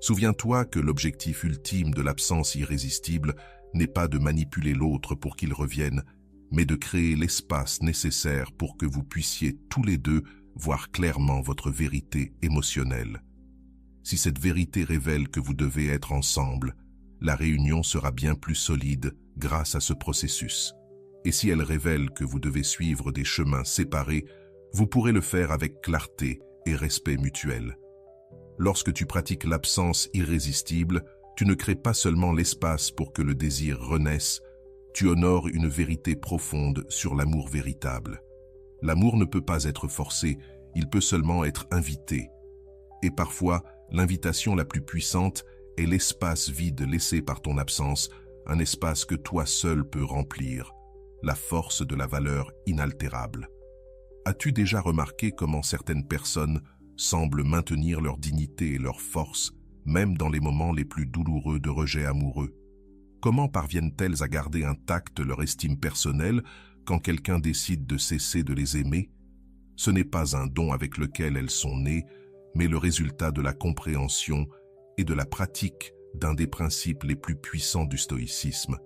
Souviens-toi que l'objectif ultime de l'absence irrésistible n'est pas de manipuler l'autre pour qu'il revienne, mais de créer l'espace nécessaire pour que vous puissiez tous les deux voir clairement votre vérité émotionnelle. Si cette vérité révèle que vous devez être ensemble, la réunion sera bien plus solide grâce à ce processus. Et si elle révèle que vous devez suivre des chemins séparés, vous pourrez le faire avec clarté et respect mutuel. Lorsque tu pratiques l'absence irrésistible, tu ne crées pas seulement l'espace pour que le désir renaisse, tu honores une vérité profonde sur l'amour véritable. L'amour ne peut pas être forcé, il peut seulement être invité. Et parfois, l'invitation la plus puissante est l'espace vide laissé par ton absence, un espace que toi seul peux remplir, la force de la valeur inaltérable. As-tu déjà remarqué comment certaines personnes semblent maintenir leur dignité et leur force, même dans les moments les plus douloureux de rejet amoureux? Comment parviennent-elles à garder intacte leur estime personnelle quand quelqu'un décide de cesser de les aimer? Ce n'est pas un don avec lequel elles sont nées, mais le résultat de la compréhension et de la pratique d'un des principes les plus puissants du stoïcisme,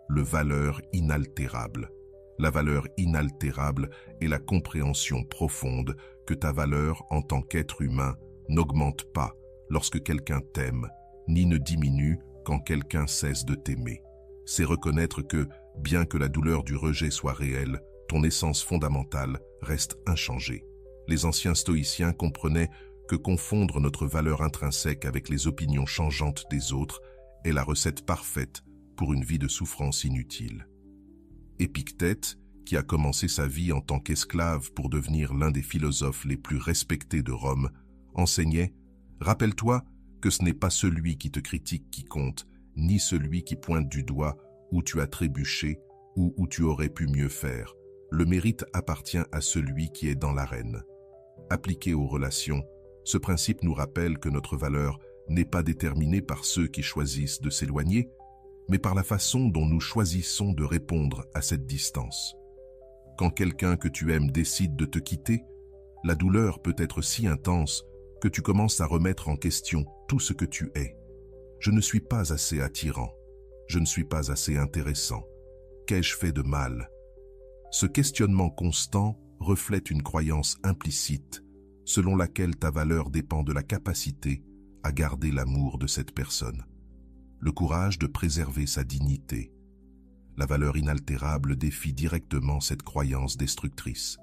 le valeur inaltérable. La valeur inaltérable est la compréhension profonde que ta valeur en tant qu'être humain n'augmente pas lorsque quelqu'un t'aime, ni ne diminue quand quelqu'un cesse de t'aimer. C'est reconnaître que, bien que la douleur du rejet soit réelle, ton essence fondamentale reste inchangée. Les anciens stoïciens comprenaient que confondre notre valeur intrinsèque avec les opinions changeantes des autres est la recette parfaite pour une vie de souffrance inutile. Épictète, qui a commencé sa vie en tant qu'esclave pour devenir l'un des philosophes les plus respectés de Rome, enseignait « Rappelle-toi que ce n'est pas celui qui te critique qui compte, ni celui qui pointe du doigt où tu as trébuché ou où tu aurais pu mieux faire. Le mérite appartient à celui qui est dans l'arène. » Appliqué aux relations, ce principe nous rappelle que notre valeur n'est pas déterminée par ceux qui choisissent de s'éloigner, mais par la façon dont nous choisissons de répondre à cette distance. Quand quelqu'un que tu aimes décide de te quitter, la douleur peut être si intense que tu commences à remettre en question tout ce que tu es. Je ne suis pas assez attirant. Je ne suis pas assez intéressant. Qu'ai-je fait de mal? Ce questionnement constant reflète une croyance implicite selon laquelle ta valeur dépend de la capacité à garder l'amour de cette personne, le courage de préserver sa dignité. La valeur inaltérable défie directement cette croyance destructrice.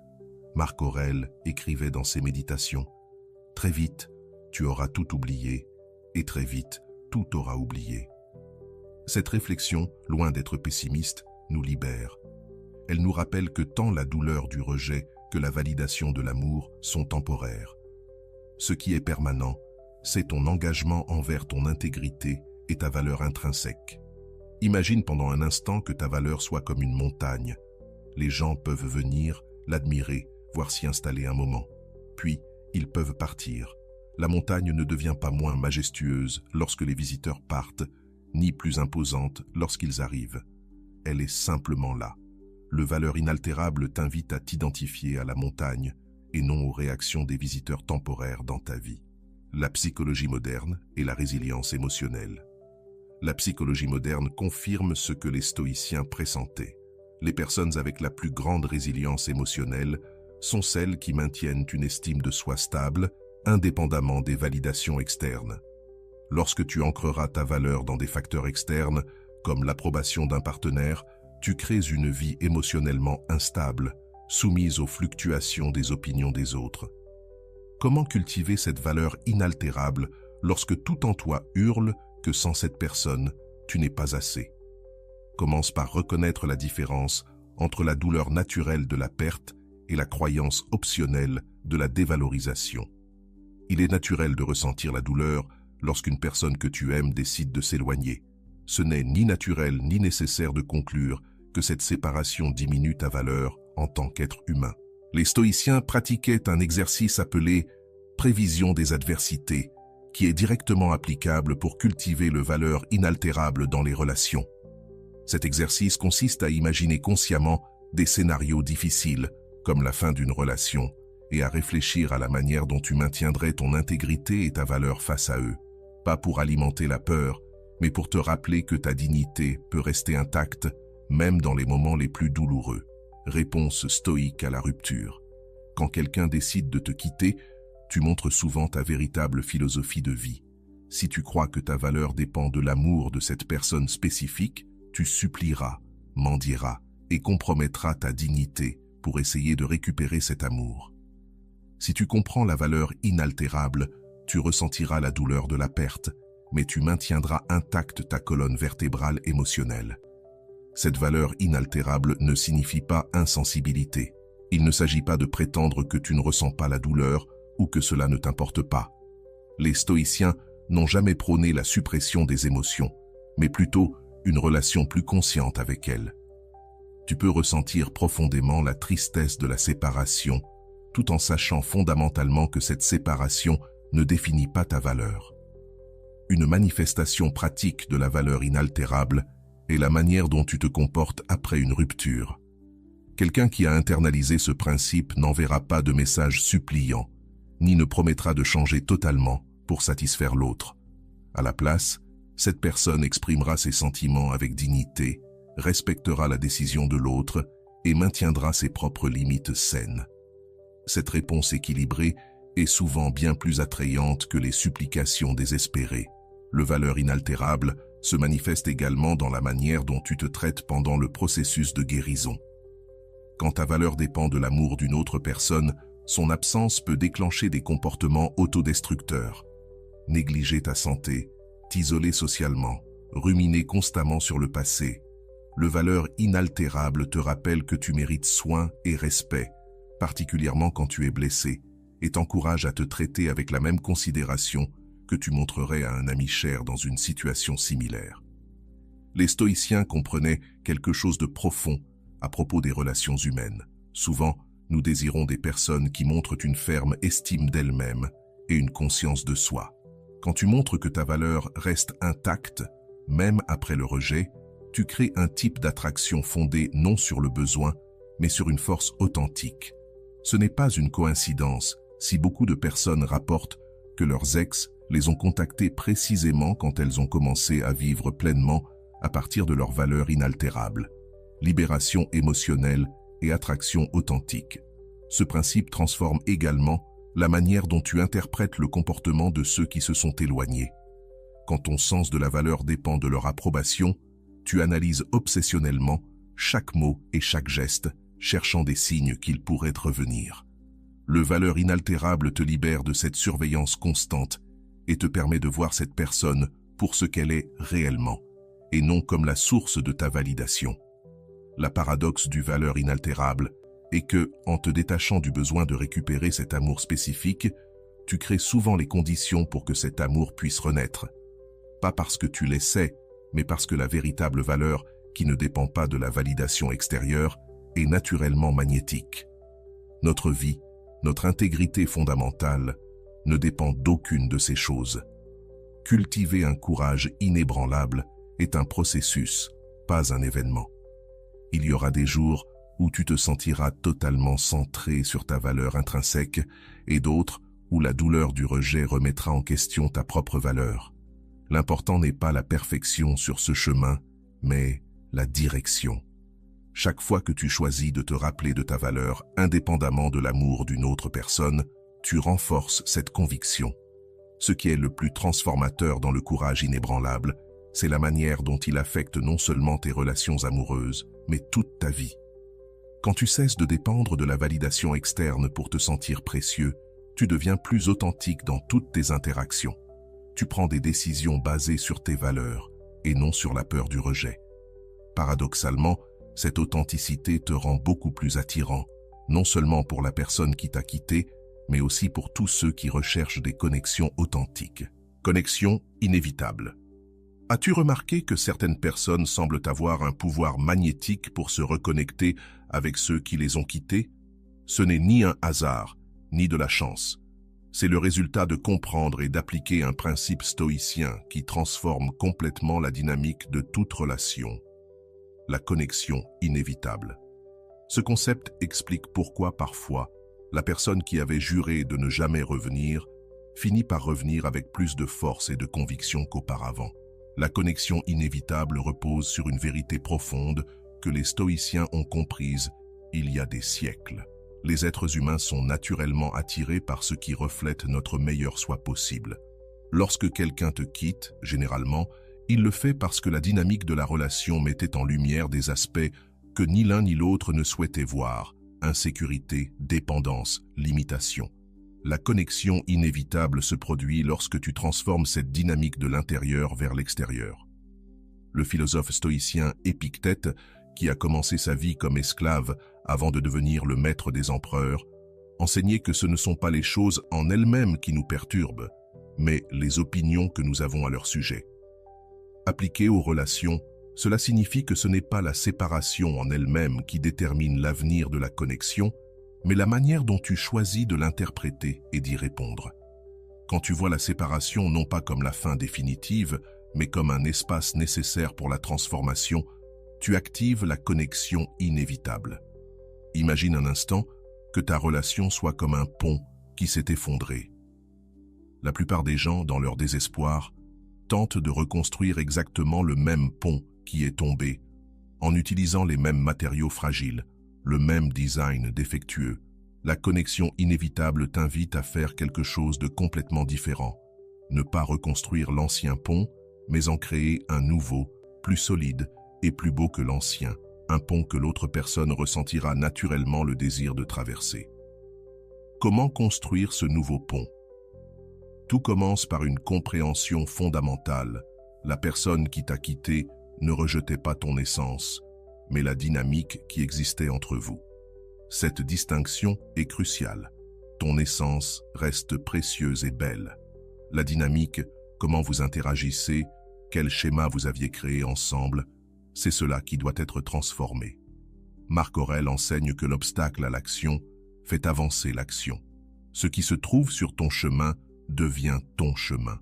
Marc Aurèle écrivait dans ses méditations « Très vite, tu auras tout oublié, et très vite, tout aura oublié. » Cette réflexion, loin d'être pessimiste, nous libère. Elle nous rappelle que tant la douleur du rejet que la validation de l'amour sont temporaires. Ce qui est permanent, c'est ton engagement envers ton intégrité et ta valeur intrinsèque. Imagine pendant un instant que ta valeur soit comme une montagne. Les gens peuvent venir, l'admirer, voire s'y installer un moment. Puis, ils peuvent partir. La montagne ne devient pas moins majestueuse lorsque les visiteurs partent, ni plus imposante lorsqu'ils arrivent. Elle est simplement là. Le valeur inaltérable t'invite à t'identifier à la montagne et non aux réactions des visiteurs temporaires dans ta vie. La psychologie moderne et la résilience émotionnelle. La psychologie moderne confirme ce que les stoïciens pressentaient. Les personnes avec la plus grande résilience émotionnelle sont celles qui maintiennent une estime de soi stable, indépendamment des validations externes. Lorsque tu ancreras ta valeur dans des facteurs externes, comme l'approbation d'un partenaire, tu crées une vie émotionnellement instable, soumise aux fluctuations des opinions des autres. Comment cultiver cette valeur inaltérable lorsque tout en toi hurle que sans cette personne, tu n'es pas assez? Commence par reconnaître la différence entre la douleur naturelle de la perte et la croyance optionnelle de la dévalorisation. Il est naturel de ressentir la douleur lorsqu'une personne que tu aimes décide de s'éloigner. Ce n'est ni naturel ni nécessaire de conclure que cette séparation diminue ta valeur en tant qu'être humain. Les stoïciens pratiquaient un exercice appelé « prévision des adversités », qui est directement applicable pour cultiver le valeur inaltérable dans les relations. Cet exercice consiste à imaginer consciemment des scénarios difficiles, comme la fin d'une relation, et à réfléchir à la manière dont tu maintiendrais ton intégrité et ta valeur face à eux. Pas pour alimenter la peur, mais pour te rappeler que ta dignité peut rester intacte, même dans les moments les plus douloureux. Réponse stoïque à la rupture. Quand quelqu'un décide de te quitter, tu montres souvent ta véritable philosophie de vie. Si tu crois que ta valeur dépend de l'amour de cette personne spécifique, tu supplieras, mendieras et compromettras ta dignité pour essayer de récupérer cet amour. Si tu comprends la valeur inaltérable, tu ressentiras la douleur de la perte, mais tu maintiendras intacte ta colonne vertébrale émotionnelle. Cette valeur inaltérable ne signifie pas insensibilité. Il ne s'agit pas de prétendre que tu ne ressens pas la douleur ou que cela ne t'importe pas. Les stoïciens n'ont jamais prôné la suppression des émotions, mais plutôt une relation plus consciente avec elles. Tu peux ressentir profondément la tristesse de la séparation, tout en sachant fondamentalement que cette séparation ne définit pas ta valeur. Une manifestation pratique de la valeur inaltérable est la manière dont tu te comportes après une rupture. Quelqu'un qui a internalisé ce principe n'enverra pas de message suppliant, ni ne promettra de changer totalement pour satisfaire l'autre. À la place, cette personne exprimera ses sentiments avec dignité, respectera la décision de l'autre et maintiendra ses propres limites saines. Cette réponse équilibrée est souvent bien plus attrayante que les supplications désespérées. Le valeur inaltérable se manifeste également dans la manière dont tu te traites pendant le processus de guérison. Quand ta valeur dépend de l'amour d'une autre personne, son absence peut déclencher des comportements autodestructeurs. Négliger ta santé, t'isoler socialement, ruminer constamment sur le passé. Le valeur inaltérable te rappelle que tu mérites soin et respect, particulièrement quand tu es blessé, et t'encourage à te traiter avec la même considération que tu montrerais à un ami cher dans une situation similaire. Les stoïciens comprenaient quelque chose de profond à propos des relations humaines. Souvent, nous désirons des personnes qui montrent une ferme estime d'elles-mêmes et une conscience de soi. Quand tu montres que ta valeur reste intacte, même après le rejet, tu crées un type d'attraction fondée non sur le besoin, mais sur une force authentique. Ce n'est pas une coïncidence si beaucoup de personnes rapportent que leurs ex les ont contactées précisément quand elles ont commencé à vivre pleinement à partir de leurs valeurs inaltérables. Libération émotionnelle et attraction authentique. Ce principe transforme également la manière dont tu interprètes le comportement de ceux qui se sont éloignés. Quand ton sens de la valeur dépend de leur approbation, tu analyses obsessionnellement chaque mot et chaque geste, cherchant des signes qu'ils pourraient revenir. Le valeur inaltérable te libère de cette surveillance constante et te permet de voir cette personne pour ce qu'elle est réellement, et non comme la source de ta validation. La paradoxe du valeur inaltérable est que, en te détachant du besoin de récupérer cet amour spécifique, tu crées souvent les conditions pour que cet amour puisse renaître. Pas parce que tu l'essaies, mais parce que la véritable valeur, qui ne dépend pas de la validation extérieure, est naturellement magnétique. Notre vie, notre intégrité fondamentale, ne dépend d'aucune de ces choses. Cultiver un courage inébranlable est un processus, pas un événement. Il y aura des jours où tu te sentiras totalement centré sur ta valeur intrinsèque et d'autres où la douleur du rejet remettra en question ta propre valeur. L'important n'est pas la perfection sur ce chemin, mais la direction. Chaque fois que tu choisis de te rappeler de ta valeur indépendamment de l'amour d'une autre personne, tu renforces cette conviction. Ce qui est le plus transformateur dans le courage inébranlable, c'est la manière dont il affecte non seulement tes relations amoureuses, mais toute ta vie. Quand tu cesses de dépendre de la validation externe pour te sentir précieux, tu deviens plus authentique dans toutes tes interactions. Tu prends des décisions basées sur tes valeurs et non sur la peur du rejet. Paradoxalement, cette authenticité te rend beaucoup plus attirant, non seulement pour la personne qui t'a quitté, mais aussi pour tous ceux qui recherchent des connexions authentiques. Connexion inévitable. As-tu remarqué que certaines personnes semblent avoir un pouvoir magnétique pour se reconnecter avec ceux qui les ont quittés? Ce n'est ni un hasard, ni de la chance. C'est le résultat de comprendre et d'appliquer un principe stoïcien qui transforme complètement la dynamique de toute relation. La connexion inévitable. Ce concept explique pourquoi parfois, la personne qui avait juré de ne jamais revenir finit par revenir avec plus de force et de conviction qu'auparavant. La connexion inévitable repose sur une vérité profonde que les stoïciens ont comprise il y a des siècles. Les êtres humains sont naturellement attirés par ce qui reflète notre meilleur soi possible. Lorsque quelqu'un te quitte, généralement, il le fait parce que la dynamique de la relation mettait en lumière des aspects que ni l'un ni l'autre ne souhaitait voir: insécurité, dépendance, limitation. La connexion inévitable se produit lorsque tu transformes cette dynamique de l'intérieur vers l'extérieur. Le philosophe stoïcien Épictète, qui a commencé sa vie comme esclave avant de devenir le maître des empereurs, enseignait que ce ne sont pas les choses en elles-mêmes qui nous perturbent, mais les opinions que nous avons à leur sujet. Appliqué aux relations, cela signifie que ce n'est pas la séparation en elle-même qui détermine l'avenir de la connexion, mais la manière dont tu choisis de l'interpréter et d'y répondre. Quand tu vois la séparation non pas comme la fin définitive, mais comme un espace nécessaire pour la transformation, tu actives la connexion inévitable. Imagine un instant que ta relation soit comme un pont qui s'est effondré. La plupart des gens, dans leur désespoir, tentent de reconstruire exactement le même pont qui est tombé, en utilisant les mêmes matériaux fragiles, le même design défectueux. La connexion inévitable t'invite à faire quelque chose de complètement différent. Ne pas reconstruire l'ancien pont, mais en créer un nouveau, plus solide et plus beau que l'ancien, un pont que l'autre personne ressentira naturellement le désir de traverser. Comment construire ce nouveau pont? Tout commence par une compréhension fondamentale. La personne qui t'a quitté ne rejetait pas ton essence, mais la dynamique qui existait entre vous. Cette distinction est cruciale. Ton essence reste précieuse et belle. La dynamique, comment vous interagissez, quel schéma vous aviez créé ensemble, c'est cela qui doit être transformé. Marc Aurèle enseigne que l'obstacle à l'action fait avancer l'action. Ce qui se trouve sur ton chemin devient ton chemin.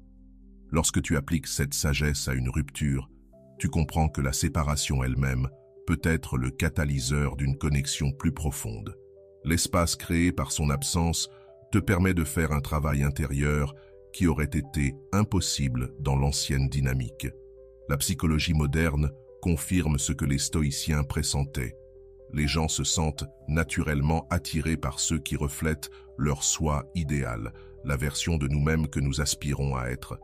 Lorsque tu appliques cette sagesse à une rupture, tu comprends que la séparation elle-même peut être le catalyseur d'une connexion plus profonde. L'espace créé par son absence te permet de faire un travail intérieur qui aurait été impossible dans l'ancienne dynamique. La psychologie moderne confirme ce que les stoïciens pressentaient. Les gens se sentent naturellement attirés par ceux qui reflètent leur soi idéal, la version de nous-mêmes que nous aspirons à être.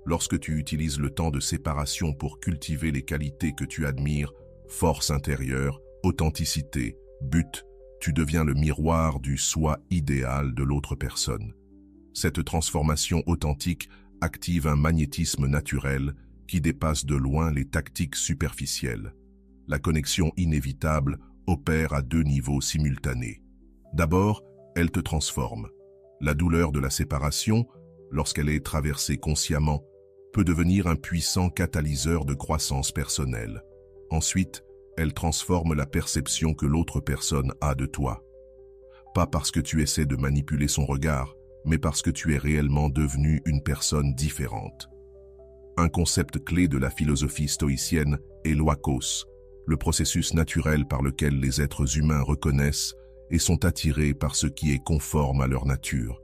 Lorsque tu utilises le temps de séparation pour cultiver les qualités que tu admires, force intérieure, authenticité, but, tu deviens le miroir du soi idéal de l'autre personne. Cette transformation authentique active un magnétisme naturel qui dépasse de loin les tactiques superficielles. La connexion inévitable opère à deux niveaux simultanés. D'abord, elle te transforme. La douleur de la séparation, lorsqu'elle est traversée consciemment, peut devenir un puissant catalyseur de croissance personnelle. Ensuite, elle transforme la perception que l'autre personne a de toi. Pas parce que tu essaies de manipuler son regard, mais parce que tu es réellement devenu une personne différente. Un concept clé de la philosophie stoïcienne est l'oikos, le processus naturel par lequel les êtres humains reconnaissent et sont attirés par ce qui est conforme à leur nature.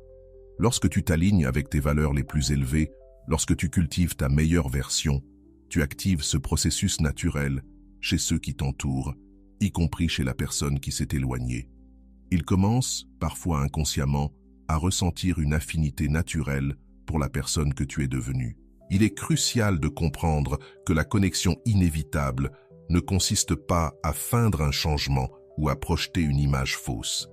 Lorsque tu t'alignes avec tes valeurs les plus élevées, lorsque tu cultives ta meilleure version, tu actives ce processus naturel chez ceux qui t'entourent, y compris chez la personne qui s'est éloignée. Ils commencent, parfois inconsciemment, à ressentir une affinité naturelle pour la personne que tu es devenue. Il est crucial de comprendre que la connexion inévitable ne consiste pas à feindre un changement ou à projeter une image fausse.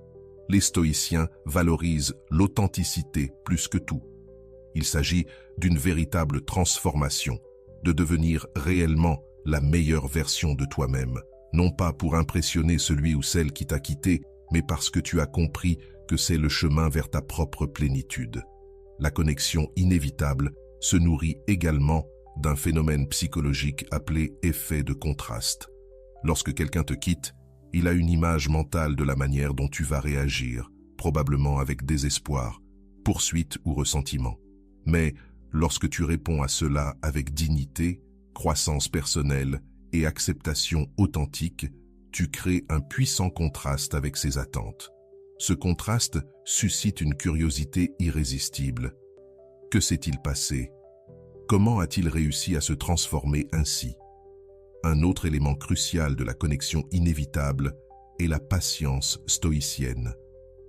Les stoïciens valorisent l'authenticité plus que tout. Il s'agit d'une véritable transformation, de devenir réellement la meilleure version de toi-même, non pas pour impressionner celui ou celle qui t'a quitté, mais parce que tu as compris que c'est le chemin vers ta propre plénitude. La connexion inévitable se nourrit également d'un phénomène psychologique appelé effet de contraste. Lorsque quelqu'un te quitte, il a une image mentale de la manière dont tu vas réagir, probablement avec désespoir, poursuite ou ressentiment. Mais lorsque tu réponds à cela avec dignité, croissance personnelle et acceptation authentique, tu crées un puissant contraste avec ses attentes. Ce contraste suscite une curiosité irrésistible. Que s'est-il passé? Comment a-t-il réussi à se transformer ainsi? Un autre élément crucial de la connexion inévitable est la patience stoïcienne.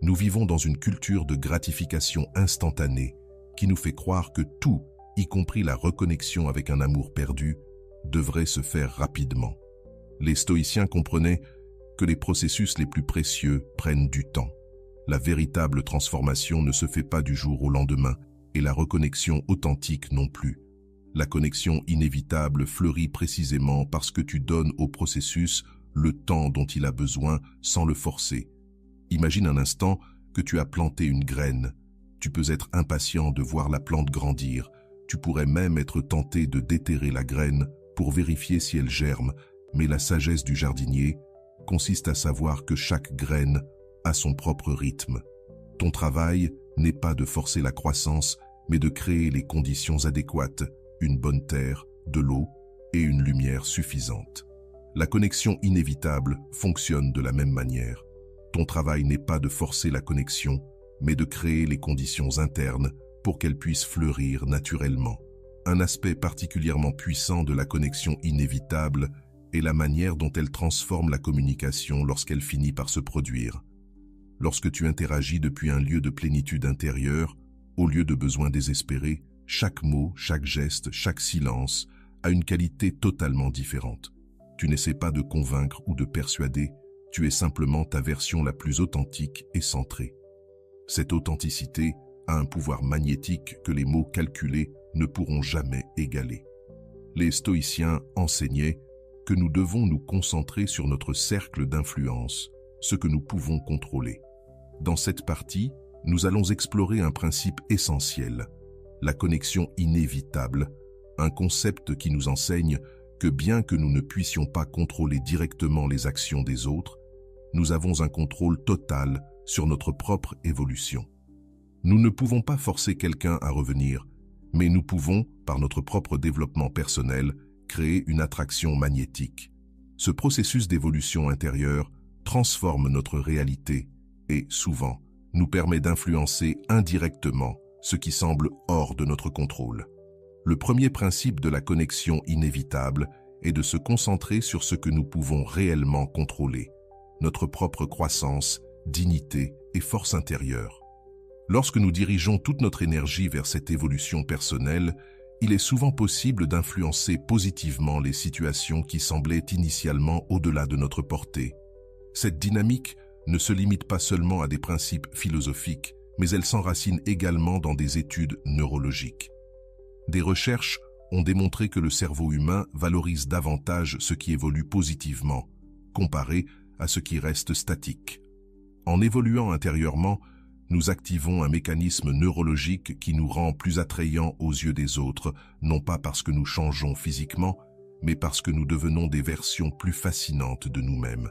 Nous vivons dans une culture de gratification instantanée qui nous fait croire que tout, y compris la reconnexion avec un amour perdu, devrait se faire rapidement. Les stoïciens comprenaient que les processus les plus précieux prennent du temps. La véritable transformation ne se fait pas du jour au lendemain et la reconnexion authentique non plus. La connexion inévitable fleurit précisément parce que tu donnes au processus le temps dont il a besoin sans le forcer. Imagine un instant que tu as planté une graine. Tu peux être impatient de voir la plante grandir. Tu pourrais même être tenté de déterrer la graine pour vérifier si elle germe, mais la sagesse du jardinier consiste à savoir que chaque graine a son propre rythme. Ton travail n'est pas de forcer la croissance, mais de créer les conditions adéquates, une bonne terre, de l'eau et une lumière suffisante. La connexion inévitable fonctionne de la même manière. Ton travail n'est pas de forcer la connexion, mais de créer les conditions internes pour qu'elle puisse fleurir naturellement. Un aspect particulièrement puissant de la connexion inévitable est la manière dont elle transforme la communication lorsqu'elle finit par se produire. Lorsque tu interagis depuis un lieu de plénitude intérieure, au lieu de besoins désespérés, chaque mot, chaque geste, chaque silence a une qualité totalement différente. Tu n'essaies pas de convaincre ou de persuader, tu es simplement ta version la plus authentique et centrée. Cette authenticité a un pouvoir magnétique que les mots calculés ne pourront jamais égaler. Les stoïciens enseignaient que nous devons nous concentrer sur notre cercle d'influence, ce que nous pouvons contrôler. Dans cette partie, nous allons explorer un principe essentiel, la connexion inévitable, un concept qui nous enseigne que bien que nous ne puissions pas contrôler directement les actions des autres, nous avons un contrôle total sur notre propre évolution. Nous ne pouvons pas forcer quelqu'un à revenir, mais nous pouvons, par notre propre développement personnel, créer une attraction magnétique. Ce processus d'évolution intérieure transforme notre réalité et, souvent, nous permet d'influencer indirectement ce qui semble hors de notre contrôle. Le premier principe de la connexion inévitable est de se concentrer sur ce que nous pouvons réellement contrôler, notre propre croissance, dignité et force intérieure. Lorsque nous dirigeons toute notre énergie vers cette évolution personnelle, il est souvent possible d'influencer positivement les situations qui semblaient initialement au-delà de notre portée. Cette dynamique ne se limite pas seulement à des principes philosophiques, mais elle s'enracine également dans des études neurologiques. Des recherches ont démontré que le cerveau humain valorise davantage ce qui évolue positivement, comparé à ce qui reste statique. En évoluant intérieurement, nous activons un mécanisme neurologique qui nous rend plus attrayants aux yeux des autres, non pas parce que nous changeons physiquement, mais parce que nous devenons des versions plus fascinantes de nous-mêmes.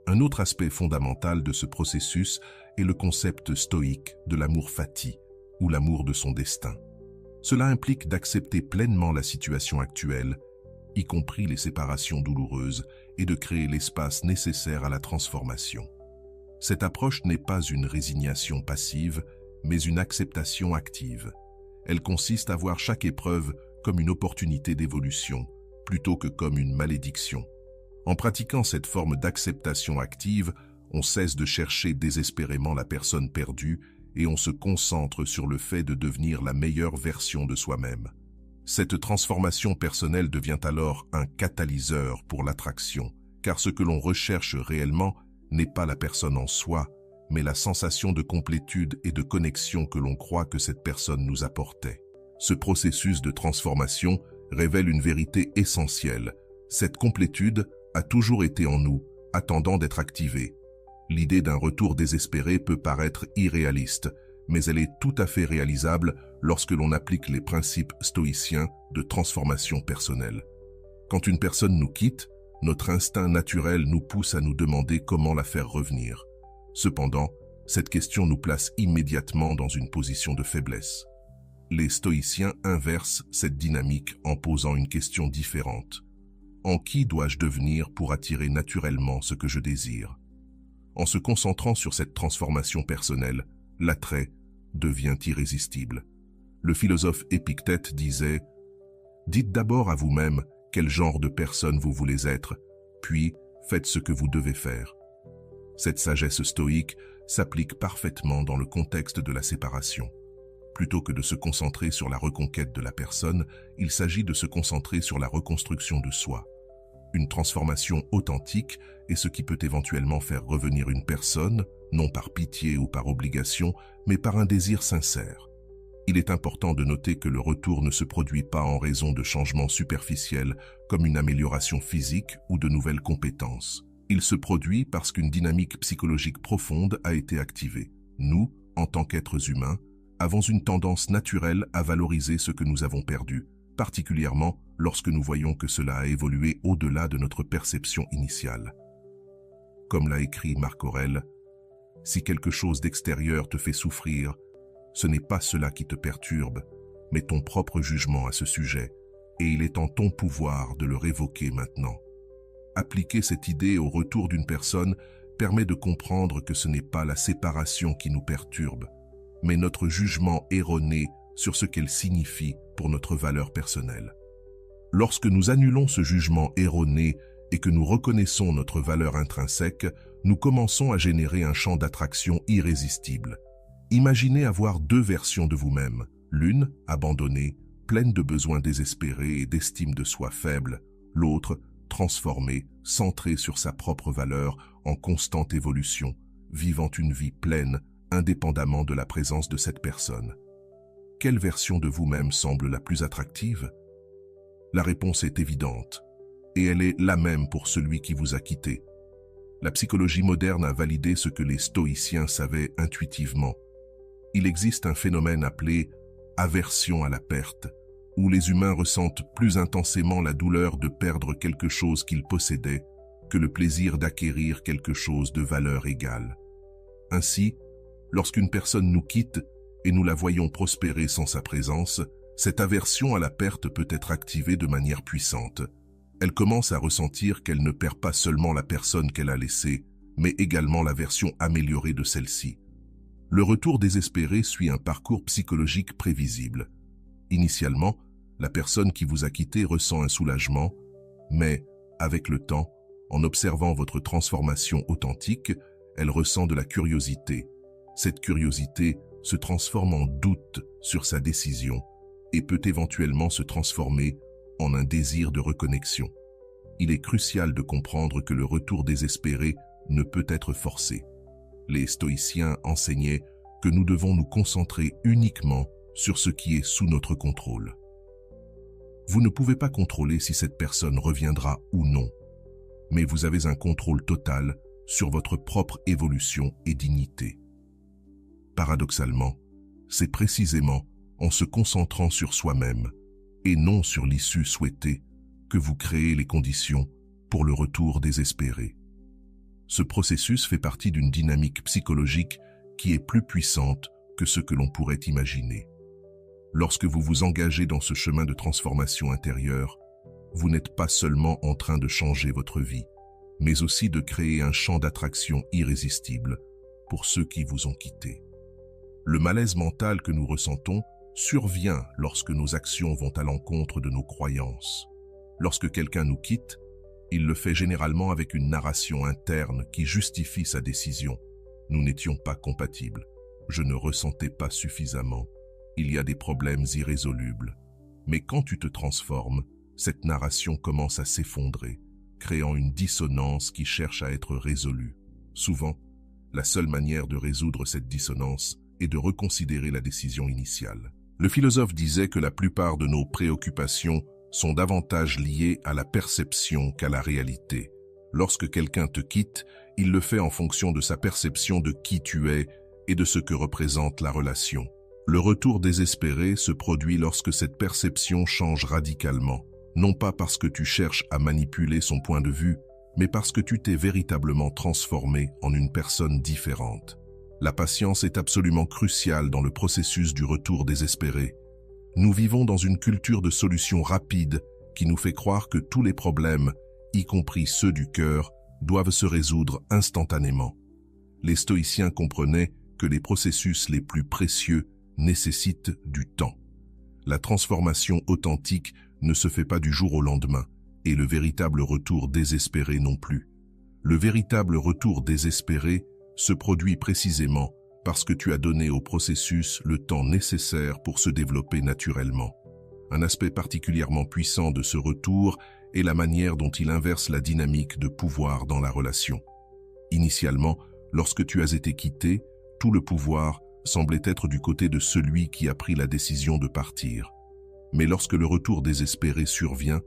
Un autre aspect fondamental de ce processus est le concept stoïque de l'amour fati, ou l'amour de son destin. Cela implique d'accepter pleinement la situation actuelle, y compris les séparations douloureuses, et de créer l'espace nécessaire à la transformation. Cette approche n'est pas une résignation passive, mais une acceptation active. Elle consiste à voir chaque épreuve comme une opportunité d'évolution, plutôt que comme une malédiction. En pratiquant cette forme d'acceptation active, on cesse de chercher désespérément la personne perdue et on se concentre sur le fait de devenir la meilleure version de soi-même. Cette transformation personnelle devient alors un catalyseur pour l'attraction, car ce que l'on recherche réellement n'est pas la personne en soi, mais la sensation de complétude et de connexion que l'on croit que cette personne nous apportait. Ce processus de transformation révèle une vérité essentielle. Cette complétude a toujours été en nous, attendant d'être activée. L'idée d'un retour désespéré peut paraître irréaliste, mais elle est tout à fait réalisable lorsque l'on applique les principes stoïciens de transformation personnelle. Quand une personne nous quitte, notre instinct naturel nous pousse à nous demander comment la faire revenir. Cependant, cette question nous place immédiatement dans une position de faiblesse. Les stoïciens inversent cette dynamique en posant une question différente. En qui dois-je devenir pour attirer naturellement ce que je désire? En se concentrant sur cette transformation personnelle, l'attrait devient irrésistible. Le philosophe Épictète disait « Dites d'abord à vous-même quel genre de personne vous voulez être, puis faites ce que vous devez faire. » Cette sagesse stoïque s'applique parfaitement dans le contexte de la séparation. Plutôt que de se concentrer sur la reconquête de la personne, il s'agit de se concentrer sur la reconstruction de soi. Une transformation authentique est ce qui peut éventuellement faire revenir une personne, non par pitié ou par obligation, mais par un désir sincère. Il est important de noter que le retour ne se produit pas en raison de changements superficiels comme une amélioration physique ou de nouvelles compétences. Il se produit parce qu'une dynamique psychologique profonde a été activée. Nous, en tant qu'êtres humains, avons une tendance naturelle à valoriser ce que nous avons perdu, particulièrement lorsque nous voyons que cela a évolué au-delà de notre perception initiale. Comme l'a écrit Marc Aurèle, « Si quelque chose d'extérieur te fait souffrir, ce n'est pas cela qui te perturbe, mais ton propre jugement à ce sujet, et il est en ton pouvoir de le révoquer maintenant. » Appliquer cette idée au retour d'une personne permet de comprendre que ce n'est pas la séparation qui nous perturbe, mais notre jugement erroné sur ce qu'elle signifie pour notre valeur personnelle. Lorsque nous annulons ce jugement erroné et que nous reconnaissons notre valeur intrinsèque, nous commençons à générer un champ d'attraction irrésistible. Imaginez avoir deux versions de vous-même, l'une abandonnée, pleine de besoins désespérés et d'estime de soi faible, l'autre transformée, centrée sur sa propre valeur, en constante évolution, vivant une vie pleine, indépendamment de la présence de cette personne. Quelle version de vous-même semble la plus attractive? La réponse est évidente, et elle est la même pour celui qui vous a quitté. La psychologie moderne a validé ce que les stoïciens savaient intuitivement. Il existe un phénomène appelé aversion à la perte, où les humains ressentent plus intensément la douleur de perdre quelque chose qu'ils possédaient que le plaisir d'acquérir quelque chose de valeur égale. Ainsi, lorsqu'une personne nous quitte et nous la voyons prospérer sans sa présence, cette aversion à la perte peut être activée de manière puissante. Elle commence à ressentir qu'elle ne perd pas seulement la personne qu'elle a laissée, mais également la version améliorée de celle-ci. Le retour désespéré suit un parcours psychologique prévisible. Initialement, la personne qui vous a quitté ressent un soulagement, mais, avec le temps, en observant votre transformation authentique, elle ressent de la curiosité. Cette curiosité se transforme en doute sur sa décision et peut éventuellement se transformer en un désir de reconnexion. Il est crucial de comprendre que le retour désespéré ne peut être forcé. Les stoïciens enseignaient que nous devons nous concentrer uniquement sur ce qui est sous notre contrôle. Vous ne pouvez pas contrôler si cette personne reviendra ou non, mais vous avez un contrôle total sur votre propre évolution et dignité. Paradoxalement, c'est précisément en se concentrant sur soi-même et non sur l'issue souhaitée que vous créez les conditions pour le retour désespéré. Ce processus fait partie d'une dynamique psychologique qui est plus puissante que ce que l'on pourrait imaginer. Lorsque vous vous engagez dans ce chemin de transformation intérieure, vous n'êtes pas seulement en train de changer votre vie, mais aussi de créer un champ d'attraction irrésistible pour ceux qui vous ont quitté. Le malaise mental que nous ressentons survient lorsque nos actions vont à l'encontre de nos croyances. Lorsque quelqu'un nous quitte, il le fait généralement avec une narration interne qui justifie sa décision. Nous n'étions pas compatibles. Je ne ressentais pas suffisamment. Il y a des problèmes irrésolubles. Mais quand tu te transformes, cette narration commence à s'effondrer, créant une dissonance qui cherche à être résolue. Souvent, la seule manière de résoudre cette dissonance est de reconsidérer la décision initiale. Le philosophe disait que la plupart de nos préoccupations sont davantage liées à la perception qu'à la réalité. Lorsque quelqu'un te quitte, il le fait en fonction de sa perception de qui tu es et de ce que représente la relation. Le retour désespéré se produit lorsque cette perception change radicalement, non pas parce que tu cherches à manipuler son point de vue, mais parce que tu t'es véritablement transformé en une personne différente. La patience est absolument cruciale dans le processus du retour désespéré. Nous vivons dans une culture de solutions rapides qui nous fait croire que tous les problèmes, y compris ceux du cœur, doivent se résoudre instantanément. Les stoïciens comprenaient que les processus les plus précieux nécessitent du temps. La transformation authentique ne se fait pas du jour au lendemain, et le véritable retour désespéré non plus. Le véritable retour désespéré se produit précisément parce que tu as donné au processus le temps nécessaire pour se développer naturellement. Un aspect particulièrement puissant de ce retour est la manière dont il inverse la dynamique de pouvoir dans la relation. Initialement, lorsque tu as été quitté, tout le pouvoir semblait être du côté de celui qui a pris la décision de partir. Mais lorsque le retour désespéré survient,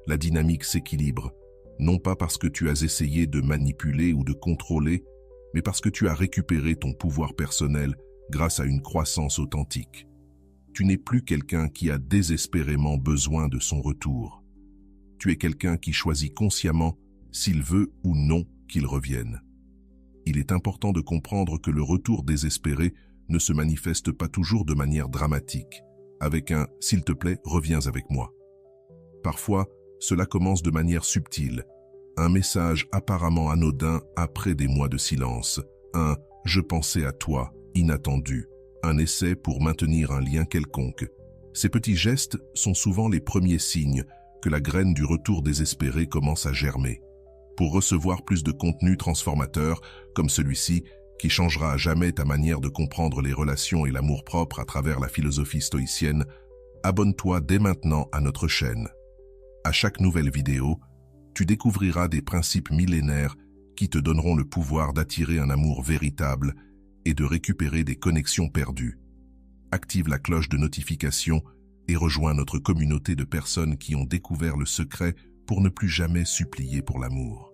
la dynamique s'équilibre, non pas parce que tu as essayé de manipuler ou de contrôler, mais parce que tu as récupéré ton pouvoir personnel grâce à une croissance authentique. Tu n'es plus quelqu'un qui a désespérément besoin de son retour. Tu es quelqu'un qui choisit consciemment s'il veut ou non qu'il revienne. Il est important de comprendre que le retour désespéré ne se manifeste pas toujours de manière dramatique, avec un « s'il te plaît, reviens avec moi ». Parfois, cela commence de manière subtile, un message apparemment anodin après des mois de silence, un « je pensais à toi » inattendu, un essai pour maintenir un lien quelconque. Ces petits gestes sont souvent les premiers signes que la graine du retour désespéré commence à germer. Pour recevoir plus de contenu transformateur comme celui-ci, qui changera à jamais ta manière de comprendre les relations et l'amour-propre à travers la philosophie stoïcienne, abonne-toi dès maintenant à notre chaîne. À chaque nouvelle vidéo, tu découvriras des principes millénaires qui te donneront le pouvoir d'attirer un amour véritable et de récupérer des connexions perdues. Active la cloche de notification et rejoins notre communauté de personnes qui ont découvert le secret pour ne plus jamais supplier pour l'amour.